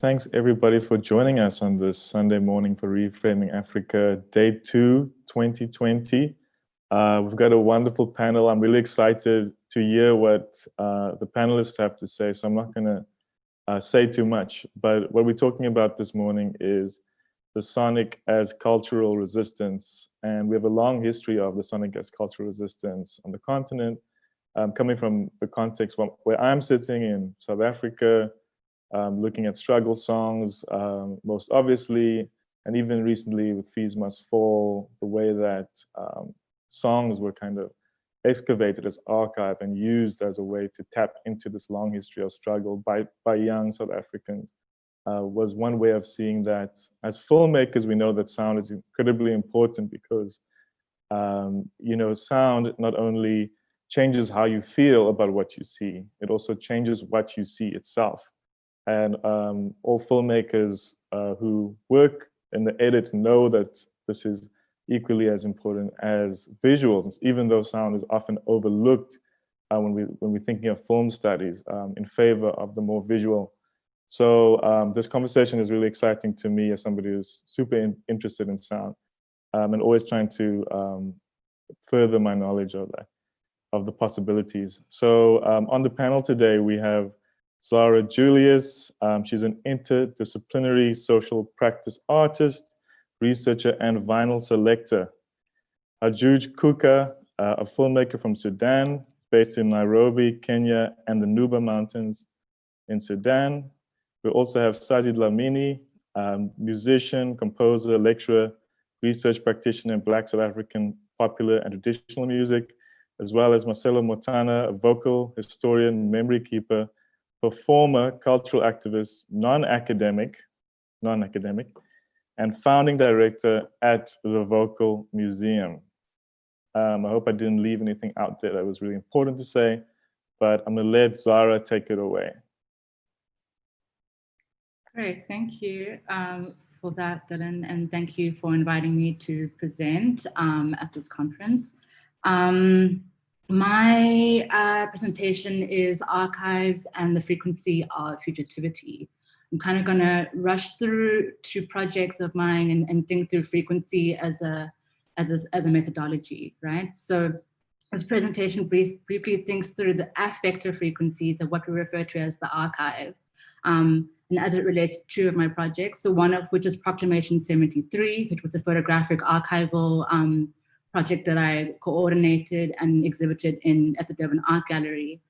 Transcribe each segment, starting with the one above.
Thanks everybody for joining us on this Sunday morning for Reframing Africa, Day 2, 2020. We've got a wonderful panel. I'm really excited to hear what the panelists have to say, so I'm not going to say too much. But what we're talking about this morning is the sonic as cultural resistance. And we have a long history of the sonic as cultural resistance on the continent, coming from the context where I'm sitting in South Africa, looking at struggle songs, most obviously, and even recently with Fees Must Fall, the way that songs were kind of excavated as archive and used as a way to tap into this long history of struggle by young South Africans was one way of seeing that. As filmmakers, we know that sound is incredibly important because, sound not only changes how you feel about what you see, it also changes what you see itself. And all filmmakers who work in the edit know that this is equally as important as visuals, even though sound is often overlooked when we're thinking of film studies in favor of the more visual. So this conversation is really exciting to me as somebody who's super interested in sound and always trying to further my knowledge of the possibilities. So on the panel today, we have Zara Julius. She's an interdisciplinary social practice artist, researcher, and vinyl selector. Hajooj Kuka, a filmmaker from Sudan, based in Nairobi, Kenya, and the Nuba Mountains in Sudan. We also have Sazi Dlamini, musician, composer, lecturer, research practitioner in Black South African popular and traditional music, as well as Maselo Motana, a vocal historian, memory keeper, performer, cultural activist, non-academic, and founding director at the Vocal Museum. I hope I didn't leave anything out there that was really important to say, but I'm gonna let Zara take it away. Great, thank you for that, Dylan, and thank you for inviting me to present at this conference. My presentation is Archives and the Frequency of Fugitivity. I'm kind of going to rush through two projects of mine and think through frequency as a methodology, right? So this presentation briefly thinks through the affective frequencies of what we refer to as the archive, and as it relates to two of my projects. So one of which is Proclamation 73, which was a photographic archival project that I coordinated and exhibited at the Durban Art Gallery,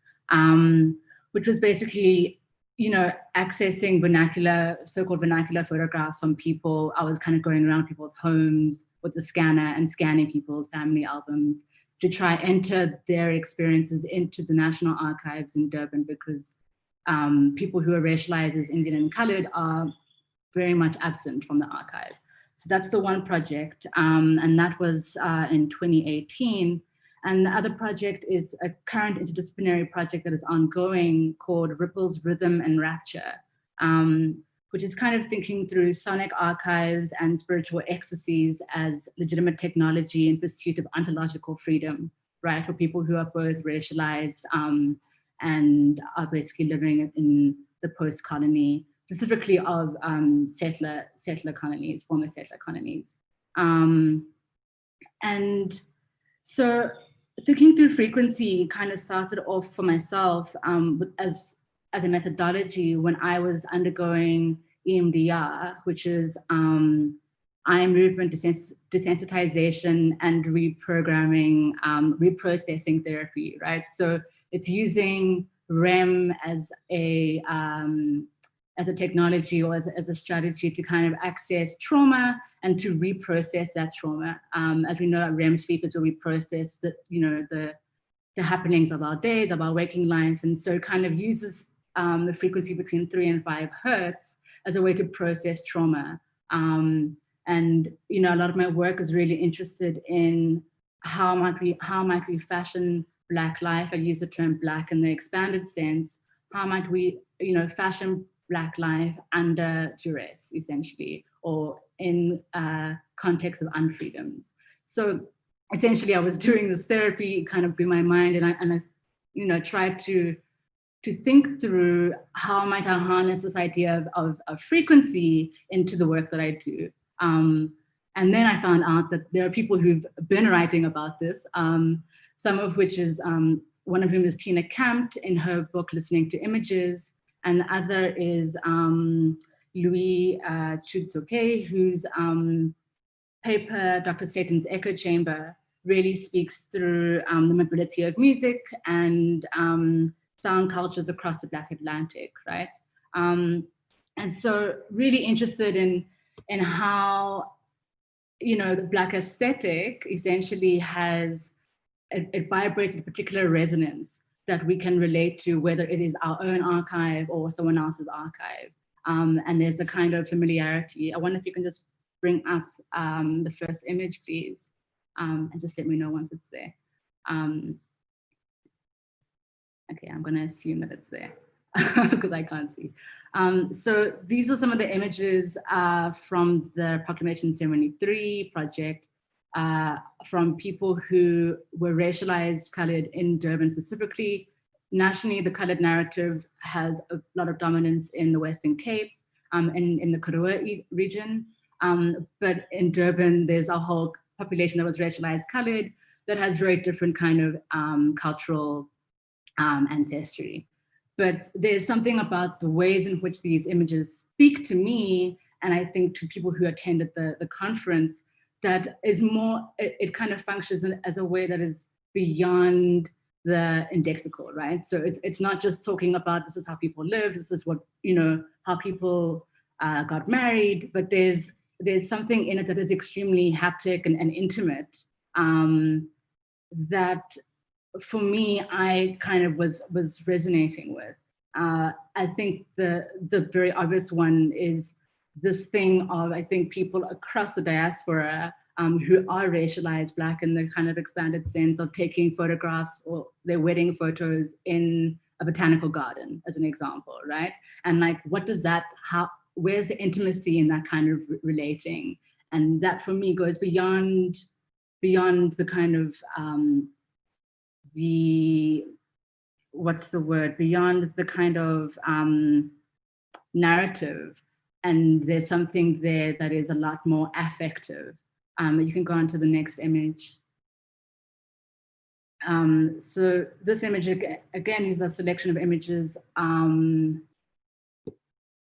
which was basically, accessing so-called vernacular photographs from people. I was kind of going around people's homes with the scanner and scanning people's family albums to try enter their experiences into the National Archives in Durban, because people who are racialized as Indian and colored are very much absent from the archive. So that's the one project, and that was in 2018. And the other project is a current interdisciplinary project that is ongoing called Ripples, Rhythm, and Rapture, which is kind of thinking through sonic archives and spiritual ecstasies as legitimate technology in pursuit of ontological freedom, right, for people who are both racialized and are basically living in the post-colony, specifically of settler colonies, former settler colonies. And so thinking through frequency kind of started off for myself as a methodology when I was undergoing EMDR, which is eye movement desensitization and reprogramming, reprocessing therapy, right? So it's using REM as a technology or as a strategy to kind of access trauma and to reprocess that trauma. As we know, REM sleep is where we process the happenings of our days, of our waking life, and so it kind of uses the frequency between 3 and 5 hertz as a way to process trauma. And a lot of my work is really interested in how might we fashion Black life. I use the term Black in the expanded sense. How might we, fashion Black life under duress, essentially, or in context of unfreedoms. So essentially, I was doing this therapy kind of in my mind, and I tried to to think through how might I harness this idea of frequency into the work that I do. And then I found out that there are people who've been writing about this, some of which is, one of whom is Tina Kampt in her book, Listening to Images, and the other is Louis Chudsoke, whose paper, Dr. Staten's Echo Chamber, really speaks through the mobility of music and sound cultures across the Black Atlantic, right? And so really interested in how, you know, the Black aesthetic essentially has, it vibrates a particular resonance that we can relate to, whether it is our own archive or someone else's archive. And there's a kind of familiarity. I wonder if you can just bring up the first image, please, and just let me know once it's there. Okay, I'm gonna assume that it's there because I can't see. So these are some of the images from the Proclamation Ceremony 3 project, from people who were racialized, colored in Durban specifically. Nationally, the colored narrative has a lot of dominance in the Western Cape, in the Karoo region. But in Durban, there's a whole population that was racialized, colored, that has very different kind of cultural ancestry. But there's something about the ways in which these images speak to me, and I think to people who attended the conference, that is more, it kind of functions as a way that is beyond the indexical, right? So it's not just talking about this is how people live, this is what, you know, how people got married, but there's something in it that is extremely haptic and intimate, that for me, I kind of was resonating with. I think the very obvious one is this thing of, I think, people across the diaspora who are racialized Black in the kind of expanded sense of taking photographs or their wedding photos in a botanical garden, as an example, right? And like, what does that, where's the intimacy in that kind of relating? And that for me goes beyond the kind of, what's the word? Beyond the kind of narrative. And there's something there that is a lot more affective. You can go on to the next image. So this image, again, is a selection of images,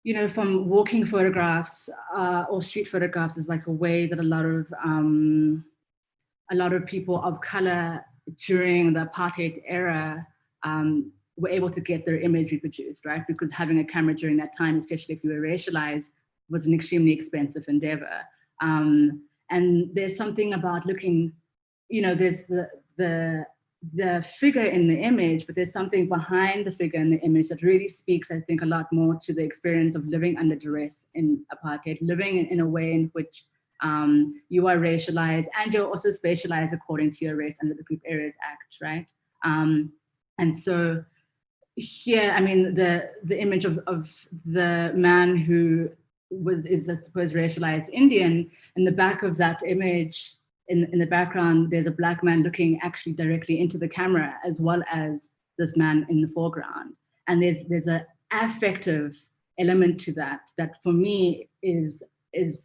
you know, from walking photographs or street photographs is like a way that a lot of people of color during the apartheid era were able to get their image reproduced, right? Because having a camera during that time, especially if you were racialized, was an extremely expensive endeavor. And there's something about looking, you know, there's the figure in the image, but there's something behind the figure in the image that really speaks, I think, a lot more to the experience of living under duress in apartheid, living in a way in which you are racialized and you're also spatialized according to your race under the Group Areas Act, right? And so here, I mean, the image of the man who is I suppose racialized Indian, in the back of that image, in the background, there's a Black man looking actually directly into the camera, as well as this man in the foreground. And there's an affective element to that for me is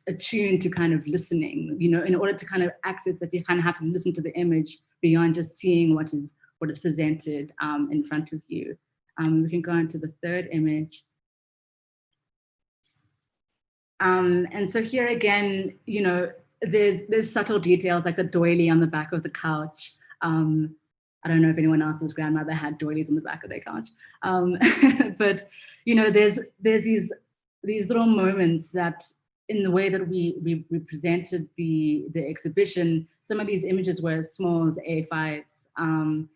attuned to kind of listening, you know, in order to kind of access that, you kind of have to listen to the image beyond just seeing what is presented in front of you. We can go on to the third image. And so here again, you know, there's subtle details like the doily on the back of the couch. I don't know if anyone else's grandmother had doilies on the back of their couch. But, you know, there's these little moments that in the way that we presented the exhibition, some of these images were as small as A5s. And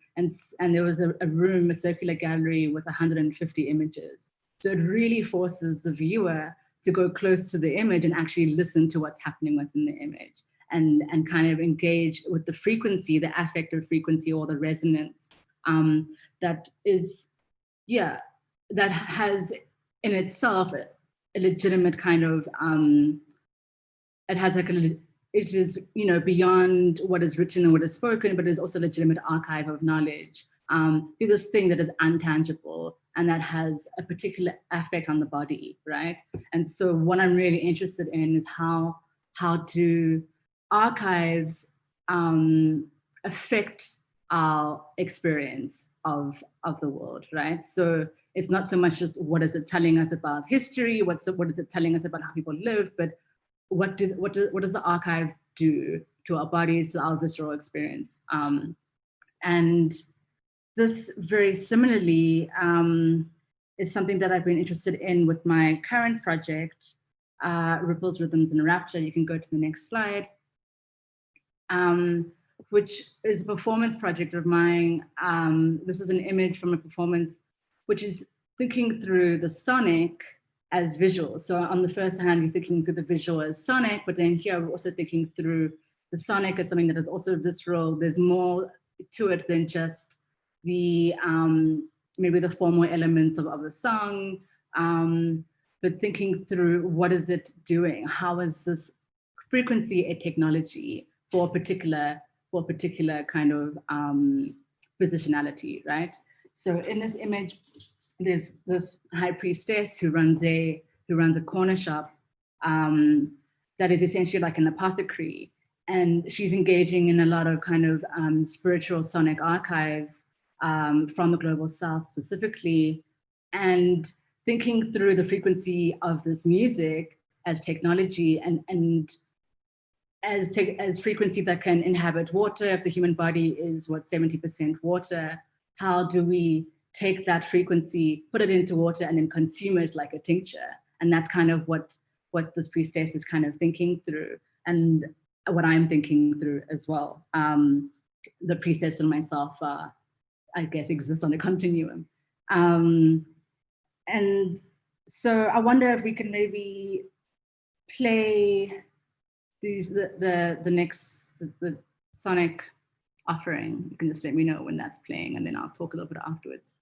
there was a room, a circular gallery with 150 images. So it really forces the viewer to go close to the image and actually listen to what's happening within the image and kind of engage with the frequency, the affective frequency or the resonance that is, yeah, that has in itself a legitimate kind of, it has like it is, you know, beyond what is written and what is spoken, but it's also a legitimate archive of knowledge through this thing that is untangible and that has a particular effect on the body, right? And so what I'm really interested in is how do archives affect our experience of the world, right? So it's not so much just what is it telling us about history, what is it telling us about how people lived, but what does the archive do to our bodies, to our visceral experience? And this very similarly is something that I've been interested in with my current project, Ripples, Rhythms, and Rapture. You can go to the next slide, which is a performance project of mine. This is an image from a performance, which is thinking through the sonic as visual. So on the first hand, you're thinking through the visual as sonic, but then here we're also thinking through the sonic as something that is also visceral. There's more to it than just the maybe the formal elements of the song, but thinking through what is it doing? How is this frequency a technology for a particular kind of positionality, right? So in this image, there's this high priestess who runs a corner shop that is essentially like an apothecary, and she's engaging in a lot of kind of spiritual sonic archives from the global south specifically, and thinking through the frequency of this music as technology and as frequency that can inhabit water. If the human body is 70% water, how do we take that frequency, put it into water, and then consume it like a tincture? And that's kind of what this priestess is kind of thinking through, and what I'm thinking through as well. The priestess and myself, I guess, exist on a continuum. And so I wonder if we can maybe play the sonic offering. You can just let me know when that's playing, and then I'll talk a little bit afterwards.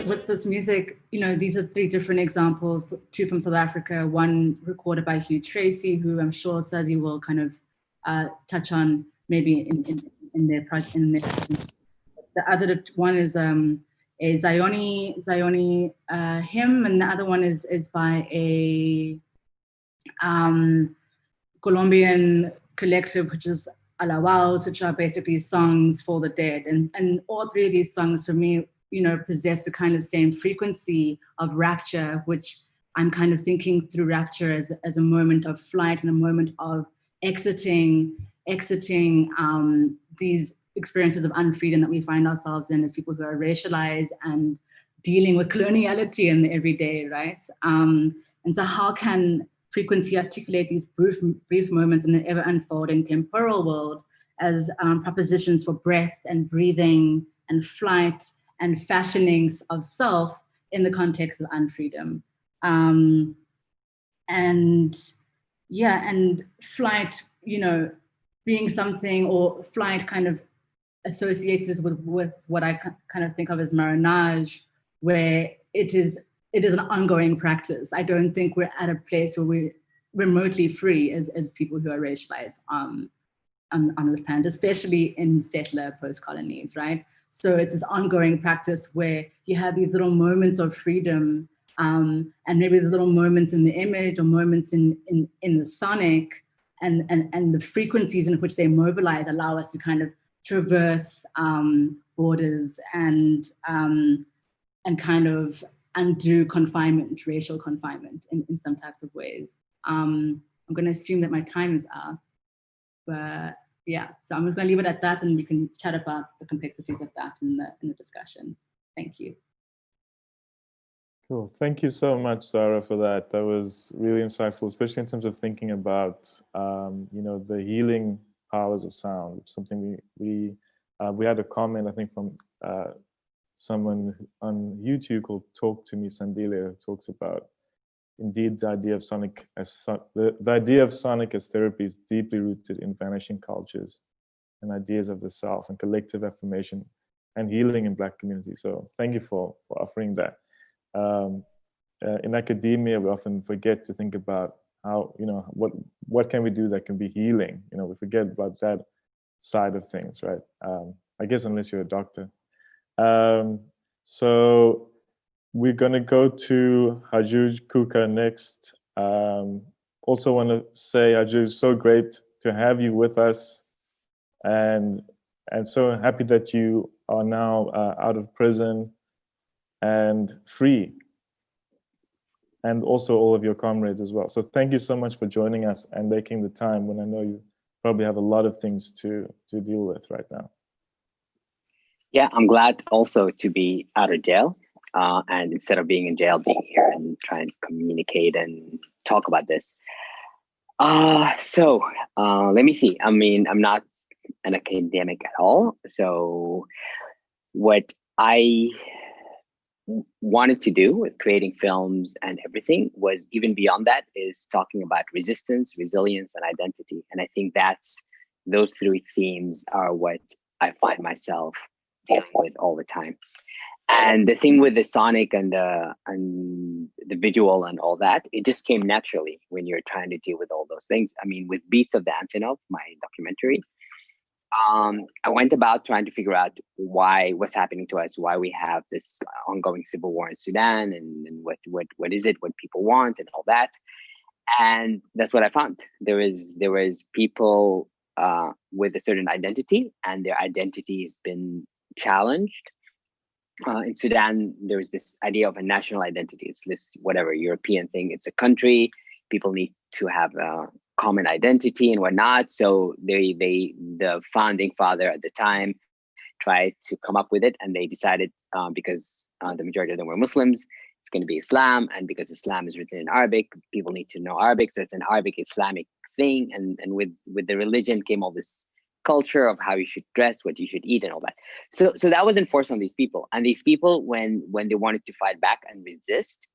With this music, you know, these are three different examples, two from South Africa, one recorded by Hugh Tracy, who I'm sure Sazi will kind of touch on maybe in their project. The other one is a Zioni hymn, and the other one is by a Colombian collective, which is alawaos, which are basically songs for the dead. And all three of these songs for me, you know, possess the kind of same frequency of rapture, which I'm kind of thinking through rapture as a moment of flight and a moment of exiting these experiences of unfreedom that we find ourselves in as people who are racialized and dealing with coloniality in the everyday, right? And so how can frequency articulate these brief moments in the ever unfolding temporal world as propositions for breath and breathing and flight and fashionings of self in the context of unfreedom? And yeah, and flight, you know, being something, or flight kind of associated with what I kind of think of as marinage, where it is an ongoing practice. I don't think we're at a place where we're remotely free as people who are racialized on this planet, especially in settler post-colonies, right? So it's this ongoing practice where you have these little moments of freedom, and maybe the little moments in the image or moments in the sonic, and the frequencies in which they mobilize allow us to kind of traverse borders and kind of undo confinement, racial confinement in some types of ways. I'm going to assume that my time is up, but yeah, so I'm just going to leave it at that, and we can chat about the complexities of that in the discussion. Thank you. Cool. Thank you so much, Zara, for that. That was really insightful, especially in terms of thinking about, you know, the healing powers of sound. Something we had a comment, I think, from someone on YouTube called Talk to Me Andile, who talks about, indeed, the idea of sonic as the idea of sonic as therapy is deeply rooted in vanishing cultures and ideas of the self and collective affirmation and healing in Black communities. So thank you for offering that. In academia, we often forget to think about how, you know, what can we do that can be healing. You know, we forget about that side of things, right? I guess unless you're a doctor. So we're gonna go to Hajooj Kuka next. Also want to say, Hajooj, so great to have you with us, and so happy that you are now out of prison and free, and also all of your comrades as well. So thank you so much for joining us and making the time when I know you probably have a lot of things to deal with right now. Yeah, I'm glad also to be out of jail, and instead of being in jail, being here and trying to communicate and talk about this. So let me see. I mean, I'm not an academic at all. So what I wanted to do with creating films and everything was, even beyond that, is talking about resistance, resilience, and identity. And I think those three themes are what I find myself dealing with all the time. And the thing with the sonic and the visual and all that, it just came naturally when you're trying to deal with all those things. I mean, with Beats of the Antonov, my documentary, I went about trying to figure out what's happening to us, why we have this ongoing civil war in Sudan, and what is it, what people want, and all that. And that's what I found. There was people with a certain identity, and their identity has been challenged. In Sudan, there was this idea of a national identity. It's this whatever European thing. It's a country. People need to have a common identity and whatnot. So the founding father at the time tried to come up with it, and they decided because the majority of them were Muslims, it's going to be Islam, and because Islam is written in Arabic, people need to know Arabic, so it's an Arabic Islamic thing. And with the religion came all this culture of how you should dress, what you should eat, and all that. So that was enforced on these people. And these people, when they wanted to fight back and resist,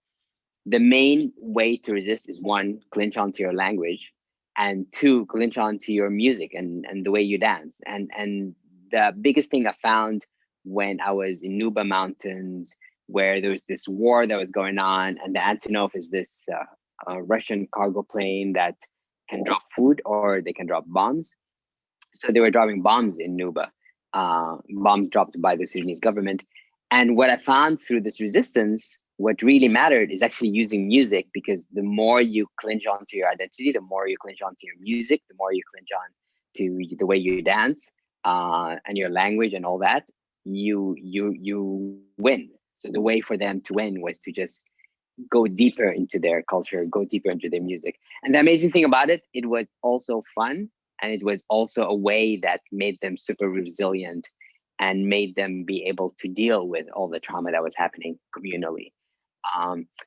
the main way to resist is, one, clinch onto your language, and two, clinch onto your music and the way you dance. And the biggest thing I found when I was in Nuba Mountains, where there was this war that was going on, and the Antonov is this Russian cargo plane that can drop food or they can drop bombs. So they were dropping bombs in Nuba, bombs dropped by the Sudanese government. And what I found through this resistance, what really mattered is actually using music, because the more you clinch onto your identity, the more you clinch onto your music, the more you clinch on to the way you dance and your language and all that, you win. So the way for them to win was to just go deeper into their culture, go deeper into their music. And the amazing thing about it, it was also fun, and it was also a way that made them super resilient and made them be able to deal with all the trauma that was happening communally.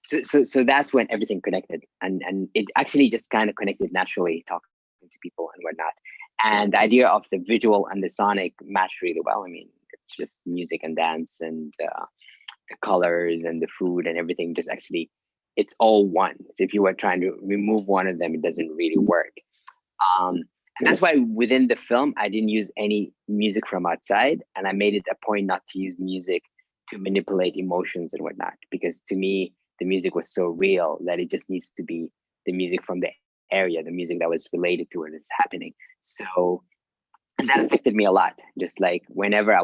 So that's when everything connected, and it actually just kind of connected naturally, talking to people and whatnot. And the idea of the visual and the sonic matched really well. I mean, it's just music and dance and the colors and the food and everything, just actually, it's all one. So if you were trying to remove one of them, it doesn't really work. And that's why within the film, I didn't use any music from outside, and I made it a point not to use music to manipulate emotions and whatnot, because to me, the music was so real that it just needs to be the music from the area, the music that was related to what is happening. So, and that affected me a lot. Just like whenever I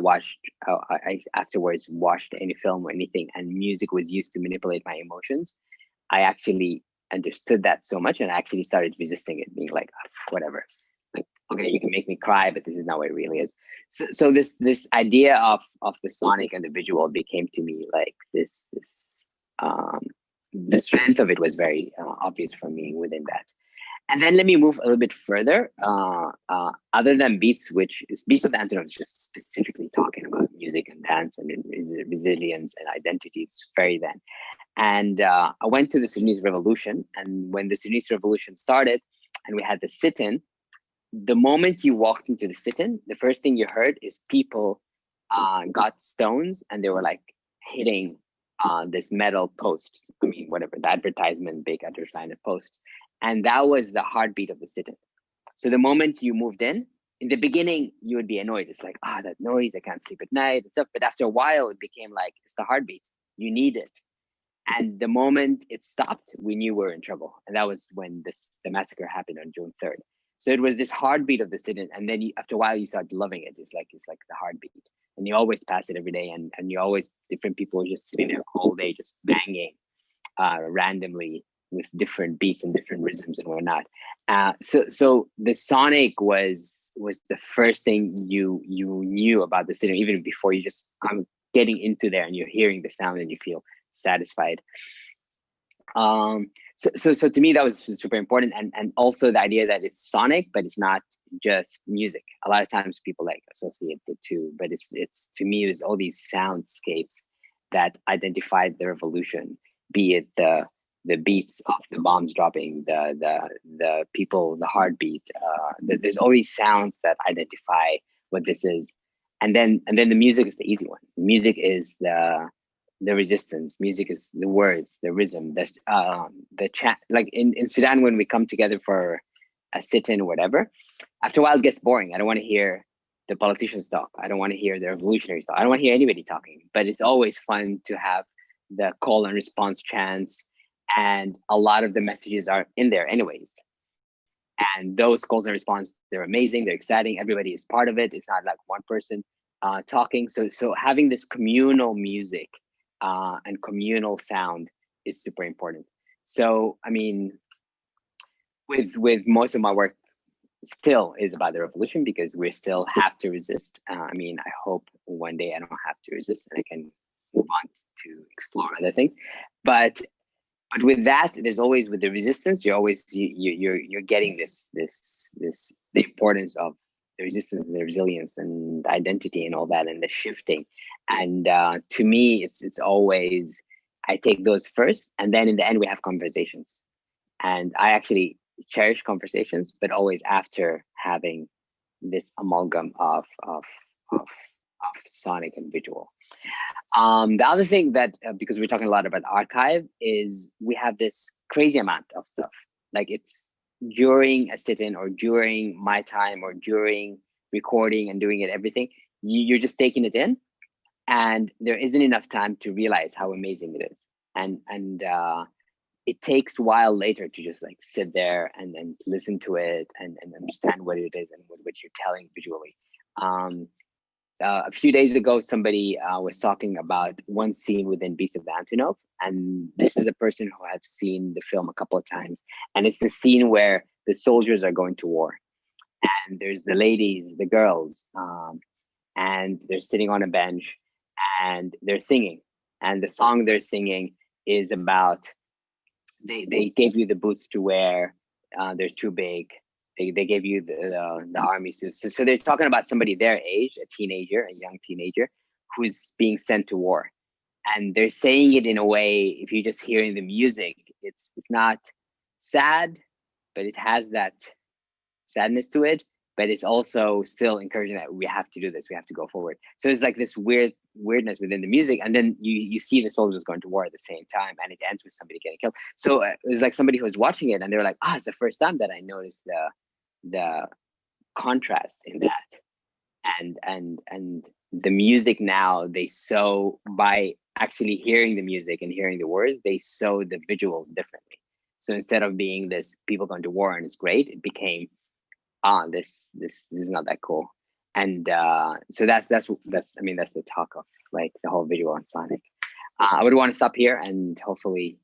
afterwards watched any film or anything, and music was used to manipulate my emotions, I actually understood that so much, and I actually started resisting it, being like, whatever. Like, okay, you can make me cry, but this is not what it really is. So this idea of the sonic and the visual became to me like this. The strength of it was very obvious for me within that. And then let me move a little bit further. Other than Beats, which is Beats of the Antonov, is just specifically talking about music and dance and resilience and identity. It's very then. And I went to the Sudanese Revolution. And when the Sudanese Revolution started and we had the sit-in, the moment you walked into the sit-in, the first thing you heard is people got stones and they were like hitting this metal post. I mean, whatever, the advertisement, big advertisement posts. And that was the heartbeat of the sit-in. So the moment you moved in the beginning, you would be annoyed. It's like, that noise, I can't sleep at night and stuff. But after a while, it became like, it's the heartbeat. You need it. And the moment it stopped, we knew we were in trouble. And that was when the massacre happened on June 3rd. So it was this heartbeat of the sit-in. And then after a while, you start loving it. It's like the heartbeat. And you always pass it every day. And you always, different people just sitting there all day, just banging randomly with different beats and different rhythms and whatnot. So the sonic was the first thing you knew about the sit-in, even before you just come getting into there and you're hearing the sound and you feel satisfied. So to me, that was super important. And also the idea that it's sonic, but it's not just music. A lot of times people like associate the two, but it's to me, it was all these soundscapes that identified the revolution, be it the beats of the bombs dropping, the people, the heartbeat. There's all these sounds that identify what this is. And then the music is the easy one. The music is the resistance. Music is the words, the rhythm, the chat. Like in Sudan, when we come together for a sit-in or whatever, after a while it gets boring. I don't want to hear the politicians talk. I don't want to hear the revolutionaries talk. I don't want to hear anybody talking. But it's always fun to have the call and response chants, and a lot of the messages are in there anyways. And those calls and response, they're amazing, they're exciting. Everybody is part of it. It's not like one person talking. So having this communal music and communal sound is super important. So, I mean, with most of my work still is about the revolution, because we still have to resist. I mean, I hope one day I don't have to resist and I can move on to explore other things. But with that, there's always, with the resistance, you're always you're getting this the importance of the resistance and the resilience and the identity and all that, and the shifting. And to me, it's always, I take those first, and then in the end we have conversations. And I actually cherish conversations, but always after having this amalgam of sonic and visual. The other thing that, because we're talking a lot about archive, is we have this crazy amount of stuff. Like, it's during a sit-in or during my time or during recording and doing it, everything, you're just taking it in, and there isn't enough time to realize how amazing it is. And it takes a while later to just like sit there and then listen to it and understand what it is and what you're telling visually. A few days ago, somebody was talking about one scene within Beats of the Antonov, and this is a person who has seen the film a couple of times, and it's the scene where the soldiers are going to war, and there's the ladies, the girls, and they're sitting on a bench and they're singing. And the song they're singing is about, they gave you the boots to wear, they're too big. They gave you the army suits. So they're talking about somebody their age, a teenager, a young teenager, who's being sent to war. And they're saying it in a way, if you're just hearing the music, it's not sad, but it has that sadness to it, but it's also still encouraging that we have to do this, we have to go forward. So it's like this weirdness within the music, and then you see the soldiers going to war at the same time, and it ends with somebody getting killed. So it was like somebody who was watching it, and they were like, it's the first time that I noticed the contrast in that. And the music now, they sew, by actually hearing the music and hearing the words, they sew the visuals differently. So instead of being this people going to war and it's great, it became, this is not that cool. And so that's the talk of like the whole visual and sonic. I would want to stop here and hopefully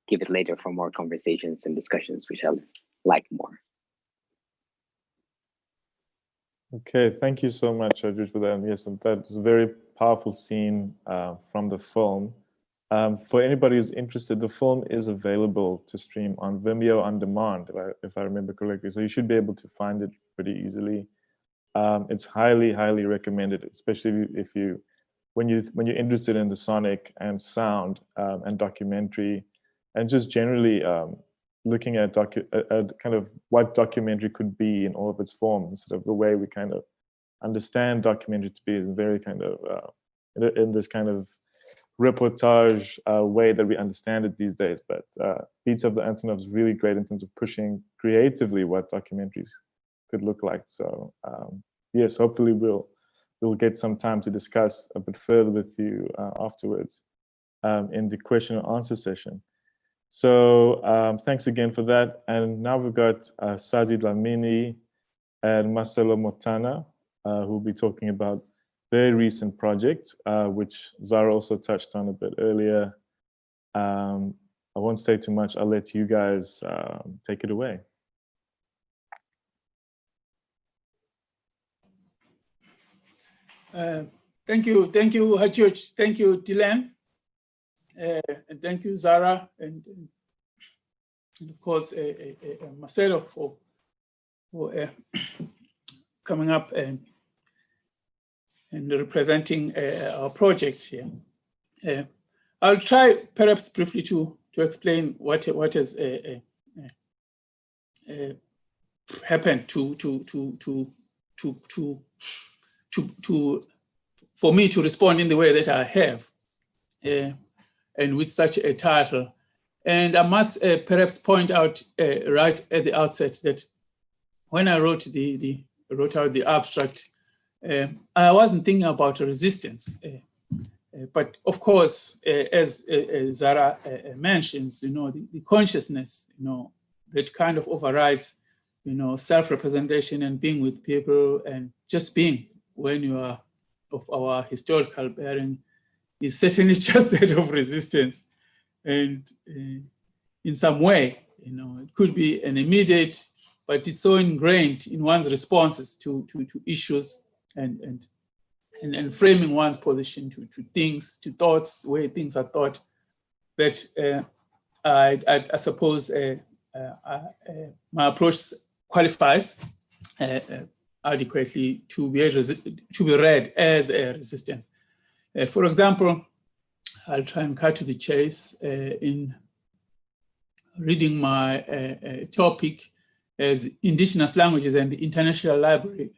give it later for more conversations and discussions, which I like more. Okay, thank you so much, Hajooj, for that. And yes, and that is a very powerful scene from the film. For anybody who's interested, the film is available to stream on Vimeo on demand, if I remember correctly. So you should be able to find it pretty easily. It's highly, highly recommended, especially when you're interested in the sonic and sound and documentary, and just generally looking at kind of what documentary could be in all of its forms, instead of the way we kind of understand documentary to be in very kind of in this kind of reportage way that we understand it these days. But Beats of the Antonov is really great in terms of pushing creatively what documentaries could look like. So yes, hopefully we'll get some time to discuss a bit further with you afterwards in the question and answer session. So thanks again for that. And now we've got Sazi Dlamini and Maselo Motana, who will be talking about their recent project, which Zara also touched on a bit earlier. I won't say too much. I'll let you guys take it away. Thank you, Hajooj. Thank you, Dylan. And thank you, Zara, and of course, Maselo for coming up and representing our project here. I'll try perhaps briefly to explain what has happened for me to respond in the way that I have. And with such a title. And I must perhaps point out right at the outset that when I wrote out the abstract, I wasn't thinking about resistance. But of course, as Zara mentions, the consciousness, that kind of overrides, self-representation and being with people and just being when you are of our historical bearing, is certainly just that of resistance. And in some way, it could be an immediate, but it's so ingrained in one's responses to issues and framing one's position to things, to thoughts, the way things are thought, that I suppose my approach qualifies adequately to be read as a resistance. For example, I'll try and cut to the chase in reading my topic as Indigenous Languages and the International Library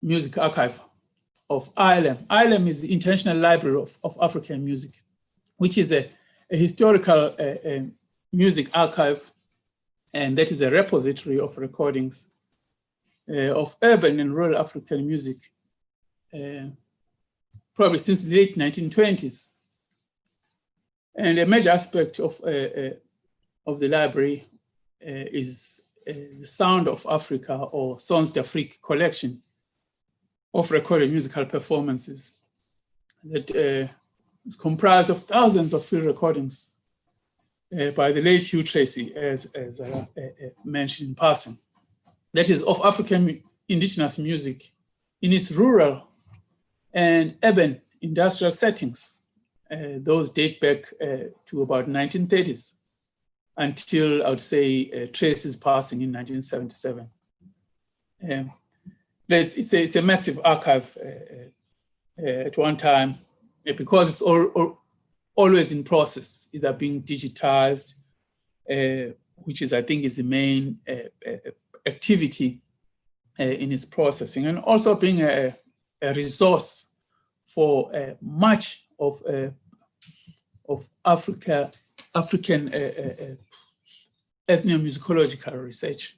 Music Archive of ILAM. ILAM is the International Library of African Music, which is a historical music archive, and that is a repository of recordings of urban and rural African music, probably since the late 1920s. And a major aspect of the library is the Sound of Africa, or Sons d'Afrique collection of recorded musical performances that is comprised of thousands of field recordings by the late Hugh Tracy, as I mentioned in passing. That is of African indigenous music in its rural and urban industrial settings. Those date back to about 1930s until, I would say, Tracy's passing in 1977. It's a massive archive at one time, because it's always in process, either being digitized, which is, I think, is the main activity in its processing, and also being a resource for much of African ethnomusicological research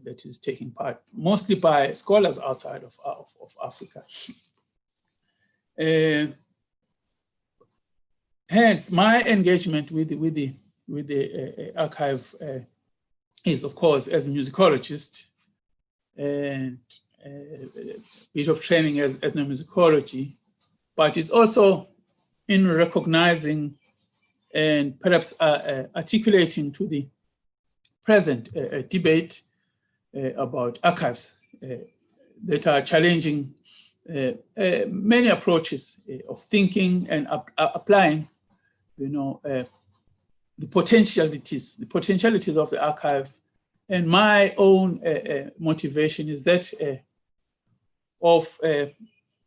that is taking part, mostly by scholars outside of Africa. Hence, my engagement with the archive is, of course, as a musicologist, and a bit of training as ethnomusicology, but it's also in recognizing and perhaps articulating to the present debate about archives that are challenging many approaches of thinking and applying, the potentialities of the archive. And my own motivation is that of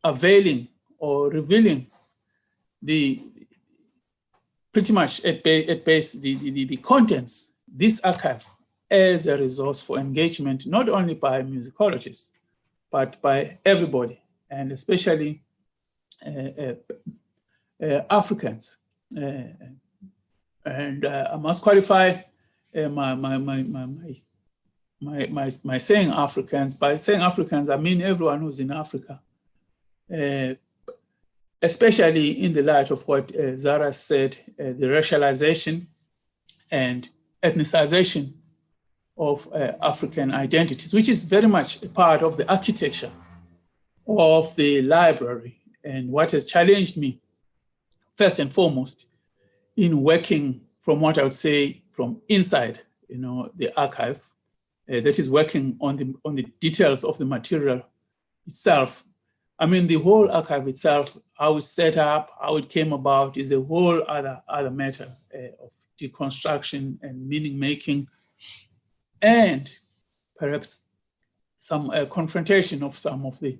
availing or revealing pretty much at base the contents, this archive, as a resource for engagement, not only by musicologists, but by everybody, and especially Africans. And I must qualify my saying Africans. By saying Africans, I mean everyone who's in Africa, especially in the light of what Zara said, the racialization and ethnicization of African identities, which is very much a part of the architecture of the library, and what has challenged me, first and foremost, in working from what I would say from inside, the archive, that is working on the details of the material itself. I mean, the whole archive itself, how it's set up, how it came about, is a whole other matter of deconstruction and meaning making, and perhaps some confrontation of some of the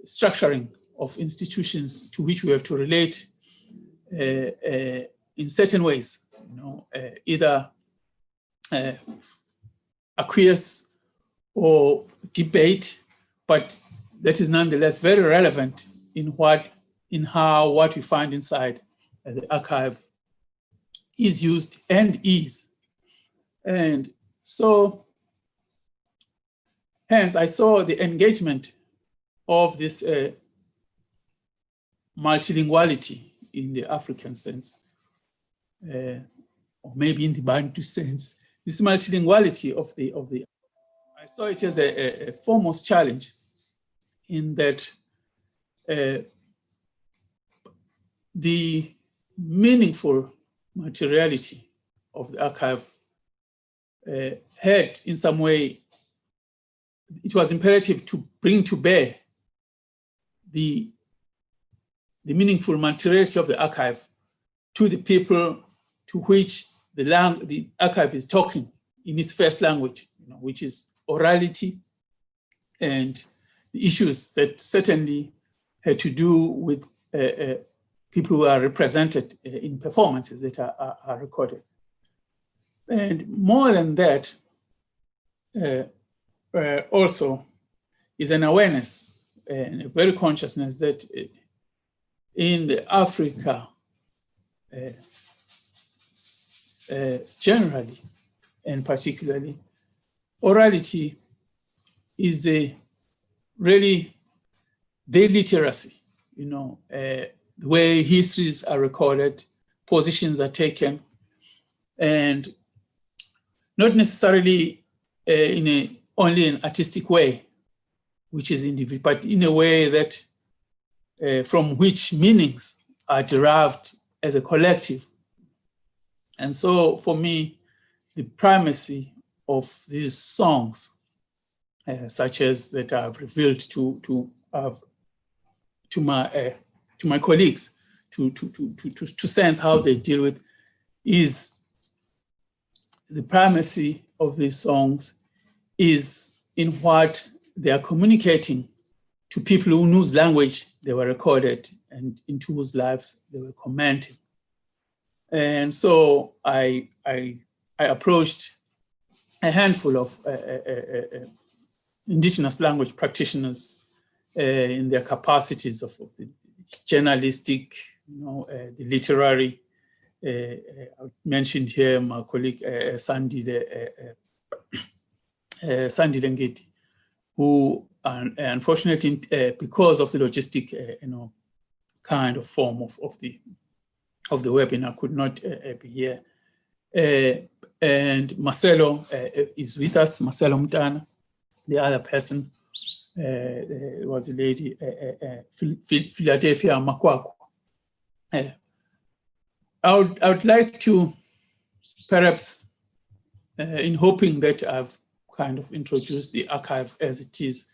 structuring of institutions to which we have to relate in certain ways, either acquiesce or debate, but that is nonetheless very relevant in how what we find inside the archive is used and is. And so, hence, I saw the engagement of this multilinguality in the African sense, or maybe in the Bantu sense, this multilinguality of the. I saw it as a foremost challenge, in that the meaningful materiality of the archive had, in some way, it was imperative to bring to bear the meaningful materiality of the archive to the people to which the archive is talking in its first language, which is orality, and the issues that certainly had to do with people who are represented in performances that are recorded. And more than that, also is an awareness and a very consciousness that in the Africa generally and particularly, orality is really the literacy, the way histories are recorded, positions are taken, and not necessarily only an artistic way, which is individual, but in a way that from which meanings are derived as a collective. And so for me, the primacy of these songs, such as that I've revealed to my colleagues, to sense how they deal with, is the primacy of these songs is in what they are communicating to people whose language they were recorded and into whose lives they were commenting. And so I approached a handful of Indigenous language practitioners in their capacities of the journalistic, the literary. I mentioned here my colleague Andile Ngeti, who unfortunately, because of the logistic, kind of form of the webinar, could not be here. And Maselo is with us. Maselo Mtana, the other person, was a lady, Philadelphia Makwaku. I would like to, perhaps, in hoping that I've kind of introduced the archives as it is,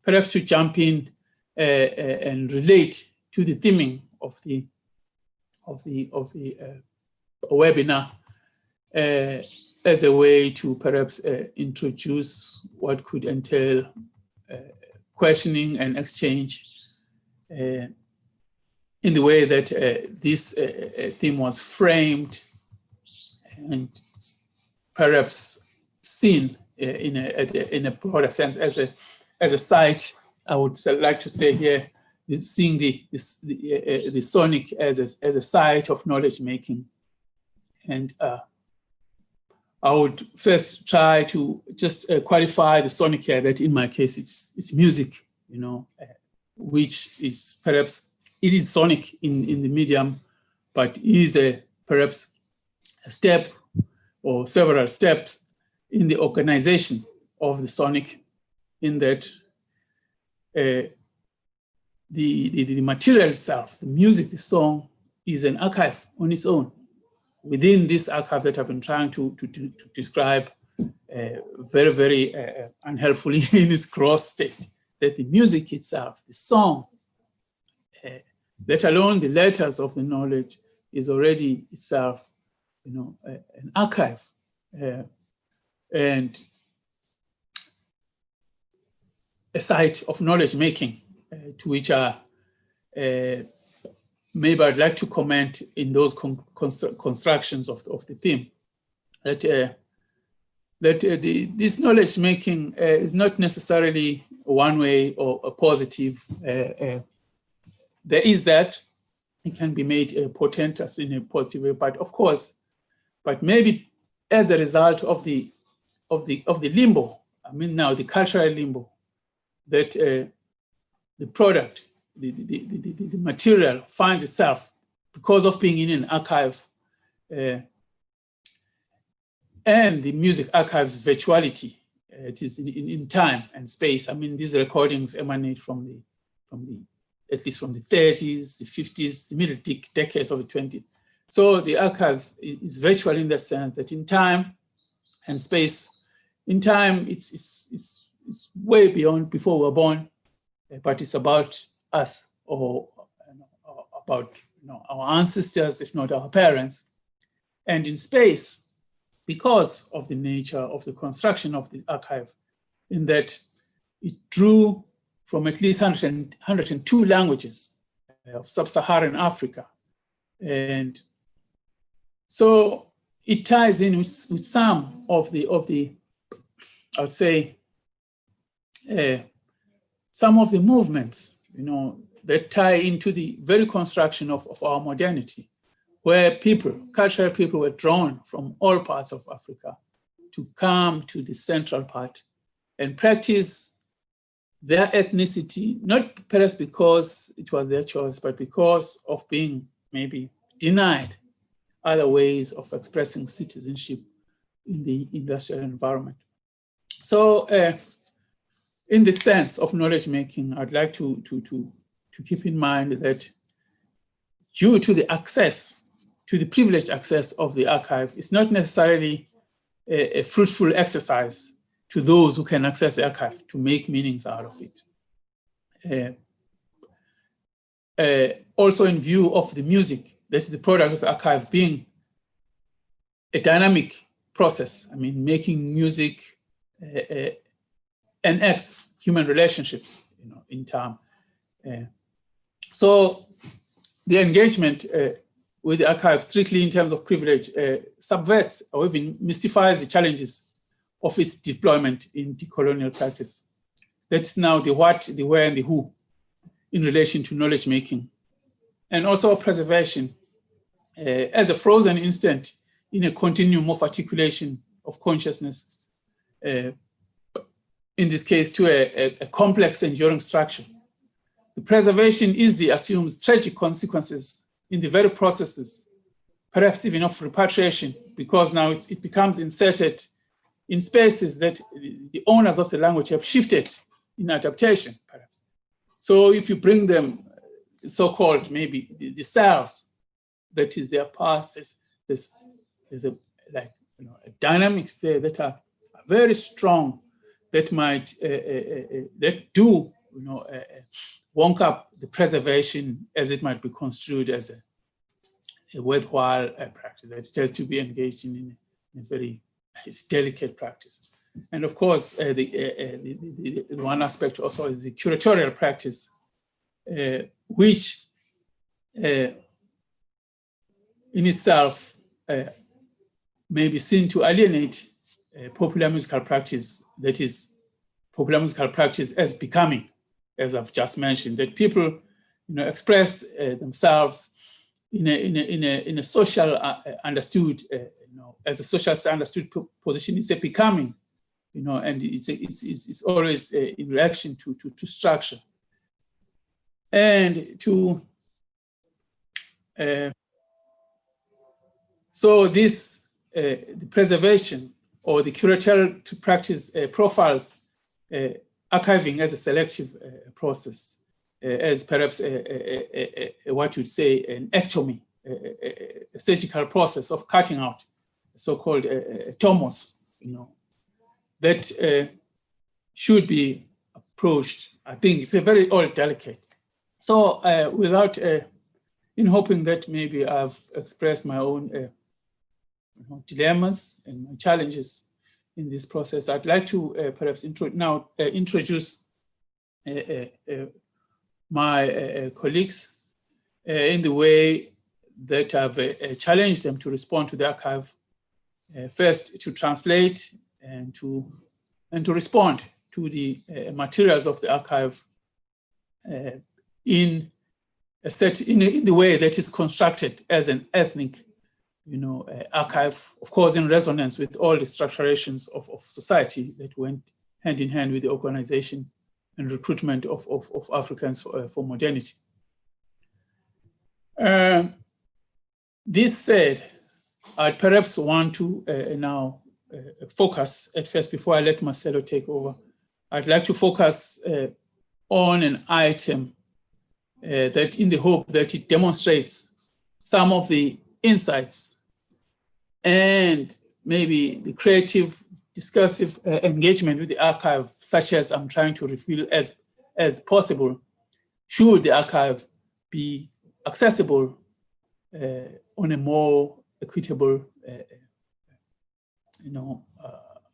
perhaps to jump in and relate to the theming of the webinar as a way to perhaps introduce what could entail questioning and exchange in the way that this theme was framed and perhaps seen in a broader sense as a site. I would like to say here, seeing the sonic as a site of knowledge making. And I would first try to just qualify the sonic here, that in my case it's music, which is perhaps, it is sonic in the medium, but is perhaps a step or several steps in the organization of the sonic, in that the material itself, the music, the song, is an archive on its own. Within this archive that I've been trying to describe very, very unhelpfully in its Kros state, that the music itself, the song, let alone the letters of the knowledge, is already itself, an archive, and a site of knowledge making, to which maybe I'd like to comment in those constructions of the theme, that this knowledge making is not necessarily one way or a positive. There is that it can be made portentous in a positive way, but of course, but maybe as a result of the limbo, now the cultural limbo, that the product, the material finds itself because of being in an archive, and the music archives virtuality. It is in time and space. These recordings emanate from at least from the 30s, the 50s, the middle decades of the 20th. So the archives is virtual in the sense that in time and space, in time it's way beyond before we were born, but it's about us, or about our ancestors, if not our parents. And in space, because of the nature of the construction of the archive, in that it drew from at least 102 languages of sub-Saharan Africa. And so it ties in with some of the I would say, some of the movements, that tie into the very construction of our modernity, where cultural people were drawn from all parts of Africa to come to the central part and practice their ethnicity, not perhaps because it was their choice, but because of being maybe denied other ways of expressing citizenship in the industrial environment. So in the sense of knowledge making, I'd like to keep in mind that due to the access to the privileged access of the archive is not necessarily a fruitful exercise to those who can access the archive to make meanings out of it. Also in view of the music, this is the product of the archive being a dynamic process. I mean, making music enacts human relationships, in time. So the engagement with the archive strictly in terms of privilege subverts or even mystifies the challenges of its deployment in decolonial practice. That's now the what, the where, and the who in relation to knowledge making. And also preservation as a frozen instant in a continuum of articulation of consciousness, in this case to a complex enduring structure. The preservation is the assumes tragic consequences in the very processes, perhaps even of repatriation, because now it becomes inserted in spaces that the owners of the language have shifted in adaptation, perhaps. So if you bring them so-called maybe the selves, that is their past, there's a dynamics there that are very strong, that might that do wonk up the preservation as it might be construed as a worthwhile practice that it has to be engaged in a very delicate practice. And of course, the one aspect also is the curatorial practice, which in itself may be seen to alienate popular musical practice, that is popular musical practice as becoming, as I've just mentioned, that people express themselves in a social understood, as a social understood position. It's a becoming, and it's always in reaction to structure. And to so this the preservation or the curatorial practice profiles archiving as a selective process, as perhaps what you'd say an ectomy, a surgical process of cutting out, so-called tomos, that should be approached. I think it's a very delicate. So without, in hoping that maybe I've expressed my own dilemmas and my challenges in this process, I'd like to perhaps introduce my colleagues in the way that I've challenged them to respond to the archive. First, to translate and to respond to the materials of the archive in the way that is constructed as an ethnic, archive, of course, in resonance with all the structurations of society that went hand in hand with the organization and recruitment of Africans for modernity. This said, I perhaps want to now focus at first, before I let Maselo take over, I'd like to focus on an item that in the hope that it demonstrates some of the insights and maybe the creative, discursive engagement with the archive, such as I'm trying to reveal as possible, should the archive be accessible on a more equitable, I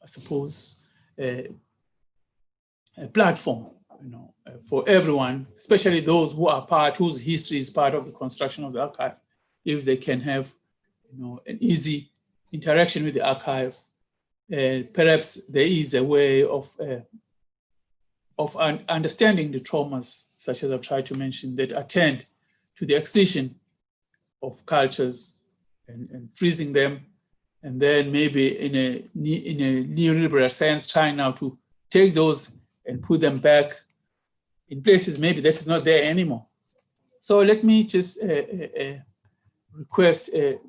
suppose, a platform, for everyone, especially those who are whose history is part of the construction of the archive, if they can have, an easy interaction with the archive. Perhaps there is a way of understanding the traumas, such as I've tried to mention, that attend to the extinction of cultures and freezing them, and then maybe in a neoliberal sense, trying now to take those and put them back in places maybe that is not there anymore. So let me just request a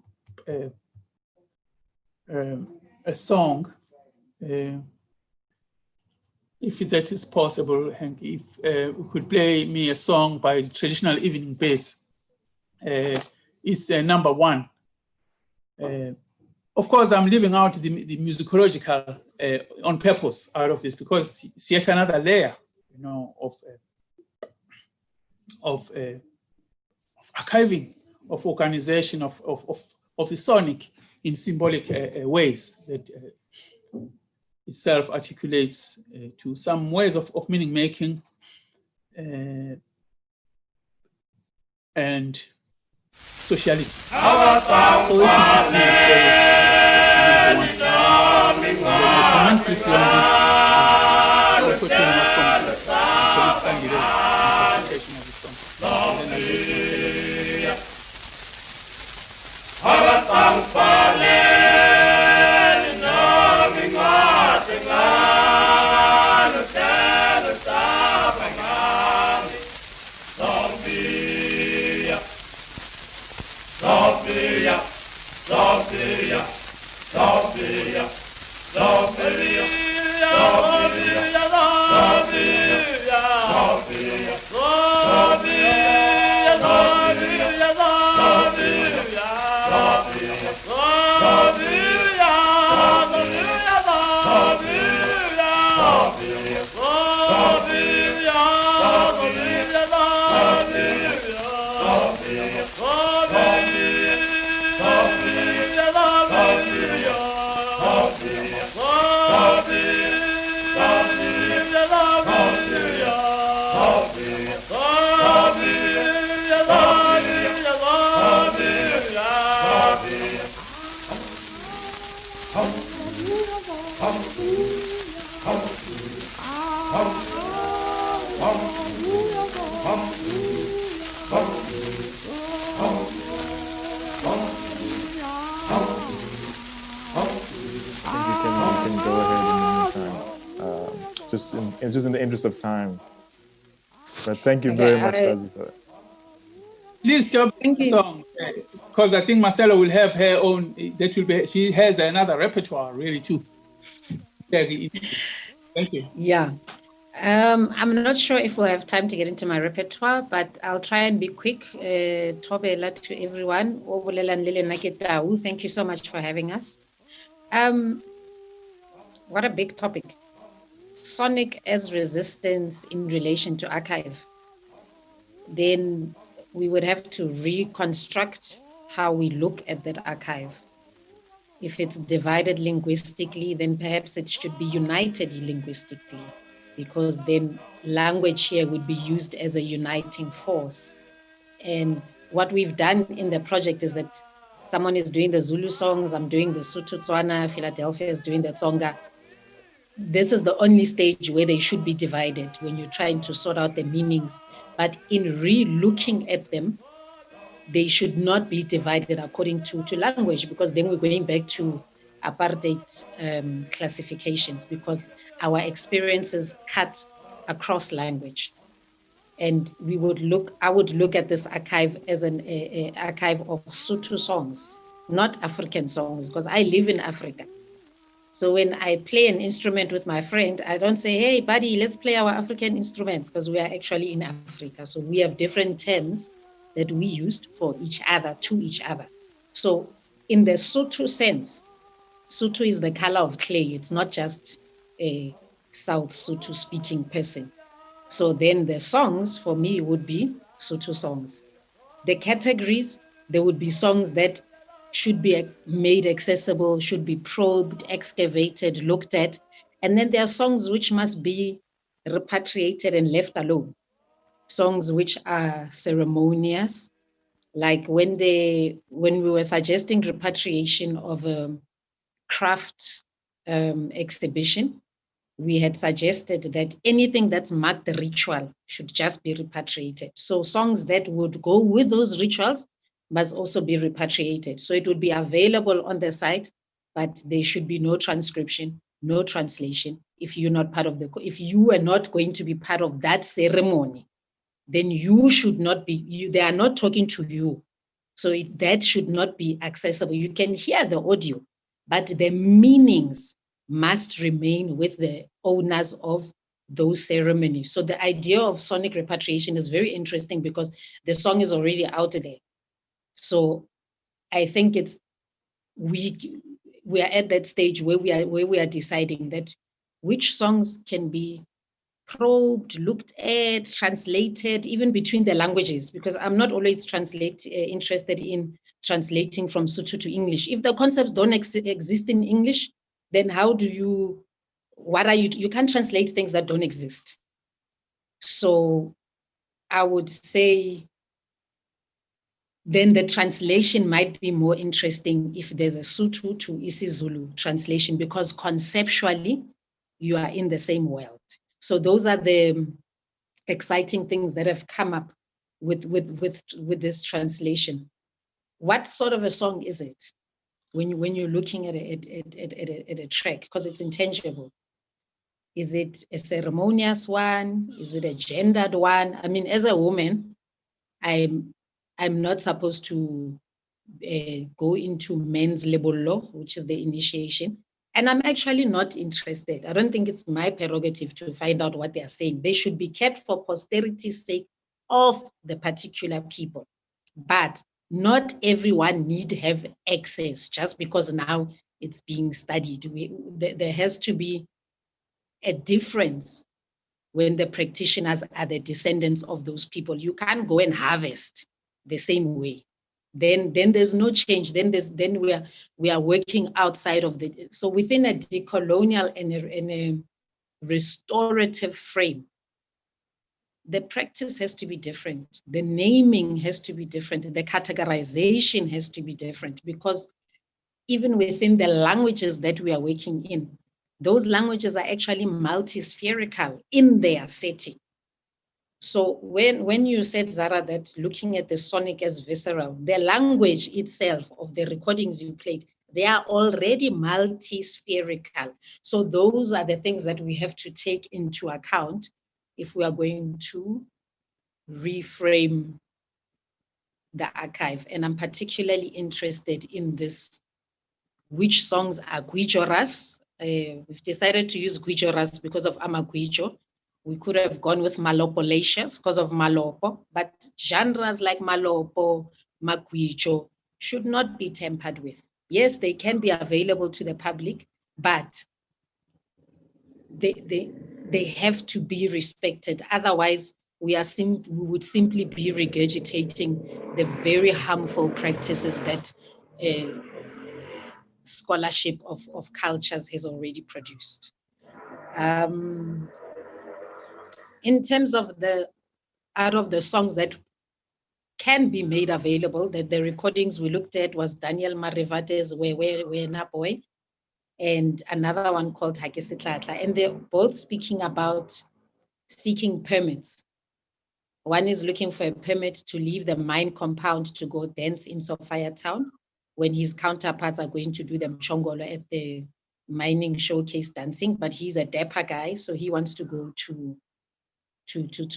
song, if that is possible, Hank, if we could play me a song by the traditional evening bass. It's number 1 Of course, I'm leaving out the musicological on purpose out of this, because it's yet another layer, you know, of archiving, of organization of the sonic in symbolic ways that itself articulates to some ways of meaning making and sociality. So comment briefly on this, also taking up from colleague Andile's interpretation of the song. Just in the interest of time. But thank you very much, Sazi, for that. Please stop the song, because I think Maselo will have her own. That will be. She has another repertoire, really, too. Thank you. Yeah. I'm not sure if we'll have time to get into my repertoire, but I'll try and be quick. Tobela to everyone. Thank you so much for having us. What a big topic. Sonic as resistance in relation to archive. Then we would have to reconstruct how we look at that archive. If it's divided linguistically, then perhaps it should be united linguistically, because then language here would be used as a uniting force. And what we've done in the project is that someone is doing the Zulu songs, I'm doing the Sotho Tswana, Philadelphia is doing the Tsonga. This is the only stage where they should be divided when you're trying to sort out the meanings. But in re-looking at them, they should not be divided according to language, because then we're going back to apartheid classifications, because our experiences cut across language. And I would look at this archive as an archive of Sotho songs, not African songs, because I live in Africa. So when I play an instrument with my friend, I don't say, hey, buddy, let's play our African instruments, because we are actually in Africa. So we have different terms that we used for each other, to each other. So in the Sotho sense, Sotho is the color of clay. It's not just a South Sotho speaking person. So then the songs for me would be Sotho songs. The categories, there would be songs that should be made accessible, should be probed, excavated, looked at. And then there are songs which must be repatriated and left alone. Songs which are ceremonious, like when we were suggesting repatriation of a craft exhibition, we had suggested that anything that's marked ritual should just be repatriated. So songs that would go with those rituals must also be repatriated. So it would be available on the site, but there should be no transcription, no translation. If you are not going to be part of that ceremony, then you should not be, they are not talking to you. So that should not be accessible. You can hear the audio, but the meanings must remain with the owners of those ceremonies. So the idea of sonic repatriation is very interesting, because the song is already out there. So I think we are at that stage where we are deciding that which songs can be probed, looked at, translated, even between the languages, because I'm not always interested in translating from Sotho to English. If the concepts don't exist in English, then how do you, you can't translate things that don't exist. So I would say then the translation might be more interesting if there's a Sotho to isiZulu translation, because conceptually you are in the same world. So those are the exciting things that have come up with this translation. What sort of a song is it when you're looking at a track, because it's intangible? Is it a ceremonious one? Is it a gendered one? I mean, as a woman, I'm not supposed to go into men's lebollo, which is the initiation. And I'm actually not interested. I don't think it's my prerogative to find out what they are saying. They should be kept for posterity's sake of the particular people. But not everyone need have access just because now it's being studied. There has to be a difference when the practitioners are the descendants of those people. You can't go and harvest the same way. Then there's no change. Then we are working outside of the, so within a decolonial and a restorative frame, the practice has to be different. The naming has to be different. The categorization has to be different, because even within the languages that we are working in, those languages are actually multi-spherical in their setting. So when you said, Zara, that looking at the sonic as visceral, the language itself of the recordings you played, they are already multi-spherical. So those are the things that we have to take into account if we are going to reframe the archive. And I'm particularly interested in this, which songs are Guijoras. We've decided to use Guijoras because of Amagwijo. We could have gone with Malopolaceous because of Malopo, but genres like Malopo, Magwijo should not be tampered with. Yes, they can be available to the public, but they have to be respected. Otherwise, we would simply be regurgitating the very harmful practices that scholarship of cultures has already produced. In terms of out of the songs that can be made available, that the recordings we looked at was Daniel Marivate's Wena Boy, and another one called Hakesitlatla, and they're both speaking about seeking permits. One is looking for a permit to leave the mine compound to go dance in Sophia Town, when his counterparts are going to do the mchongolo at the mining showcase dancing, but he's a Dapper guy, so he wants to go to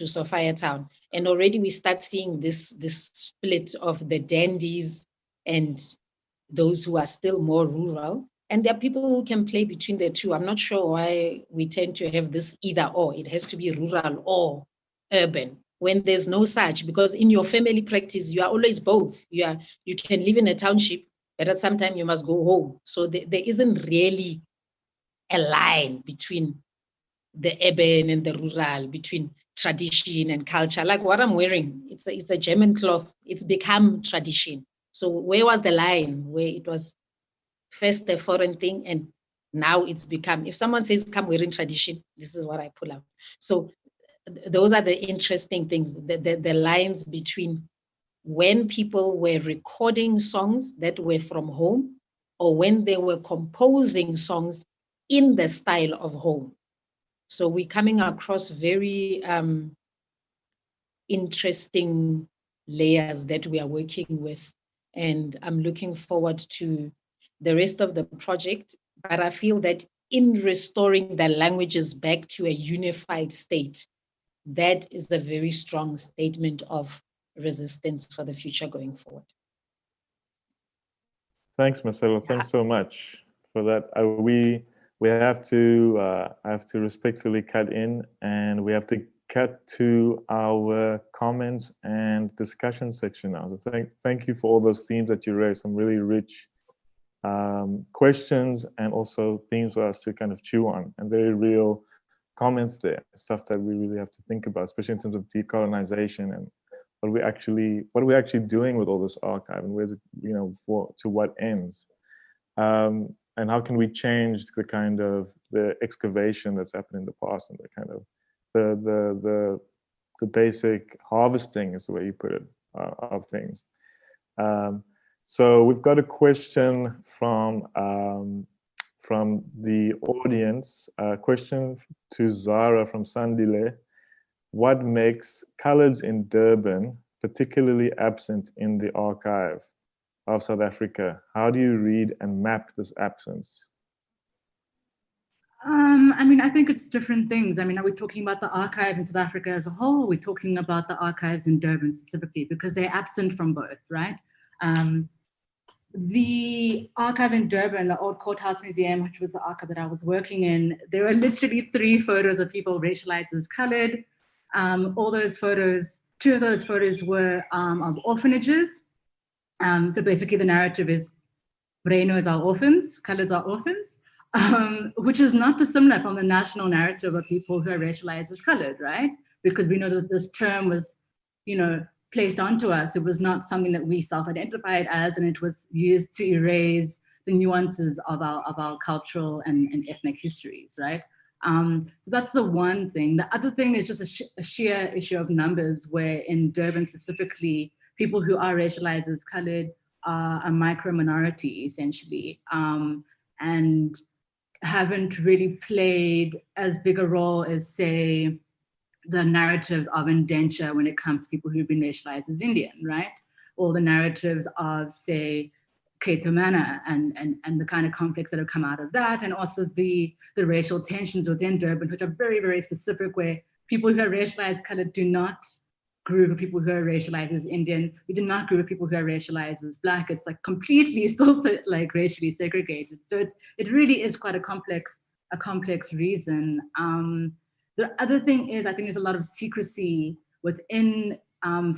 Sophia Town. And already we start seeing this split of the dandies and those who are still more rural. And there are people who can play between the two. I'm not sure why we tend to have this either or. It has to be rural or urban, when there's no such, because in your family practice, you are always both. You can live in a township, but at some time you must go home. So there isn't really a line between the urban and the rural, between tradition and culture. Like what I'm wearing, it's a German cloth. It's become tradition. So where was the line where it was first a foreign thing and now it's become, if someone says come wearing tradition, this is what I pull out. So those are the interesting things, the lines between when people were recording songs that were from home or when they were composing songs in the style of home. So we're coming across very interesting layers that we are working with. And I'm looking forward to the rest of the project. But I feel that in restoring the languages back to a unified state, that is a very strong statement of resistance for the future going forward. Thanks, Maselo. Thanks so much for that. We have to I have to respectfully cut in, and we have to cut to our comments and discussion section now. So thank you for all those themes that you raised. Some really rich questions and also themes for us to kind of chew on, and very real comments there, stuff that we really have to think about, especially in terms of decolonization and what are we actually doing with all this archive, and where's it, you know, to what ends, and how can we change the kind of the excavation that's happened in the past, and the kind of the basic harvesting is the way you put it of things. So we've got a question from the audience, a question to Zara from Andile. What makes colours in Durban particularly absent in the archive of South Africa? How do you read and map this absence? I mean, I think it's different things. I mean, are we talking about the archive in South Africa as a whole? Or are we talking about the archives in Durban specifically? Because they're absent from both, right? The archive in Durban, the Old Courthouse Museum, which was the archive that I was working in, there were literally 3 photos of people racialized as colored. All those photos, 2 of those photos were of orphanages. So basically the narrative is Reinos are orphans, colors are orphans, which is not dissimilar from the national narrative of people who are racialized as colored, right? Because we know that this term was, you know, placed onto us. It was not something that we self-identified as, and it was used to erase the nuances of our cultural and ethnic histories, right? So that's the one thing. The other thing is just a sheer issue of numbers, where in Durban specifically, people who are racialized as colored are a micro minority essentially, and haven't really played as big a role as, say, the narratives of indenture when it comes to people who've been racialized as Indian, right? Or the narratives of, say, Cato Manor and the kind of conflicts that have come out of that, and also the racial tensions within Durban, which are very, very specific, where people who are racialized colored do not group with people who are racialized as Indian. We do not group with people who are racialized as Black. It's like completely still like racially segregated. So it really is quite a complex reason. The other thing is, I think there's a lot of secrecy within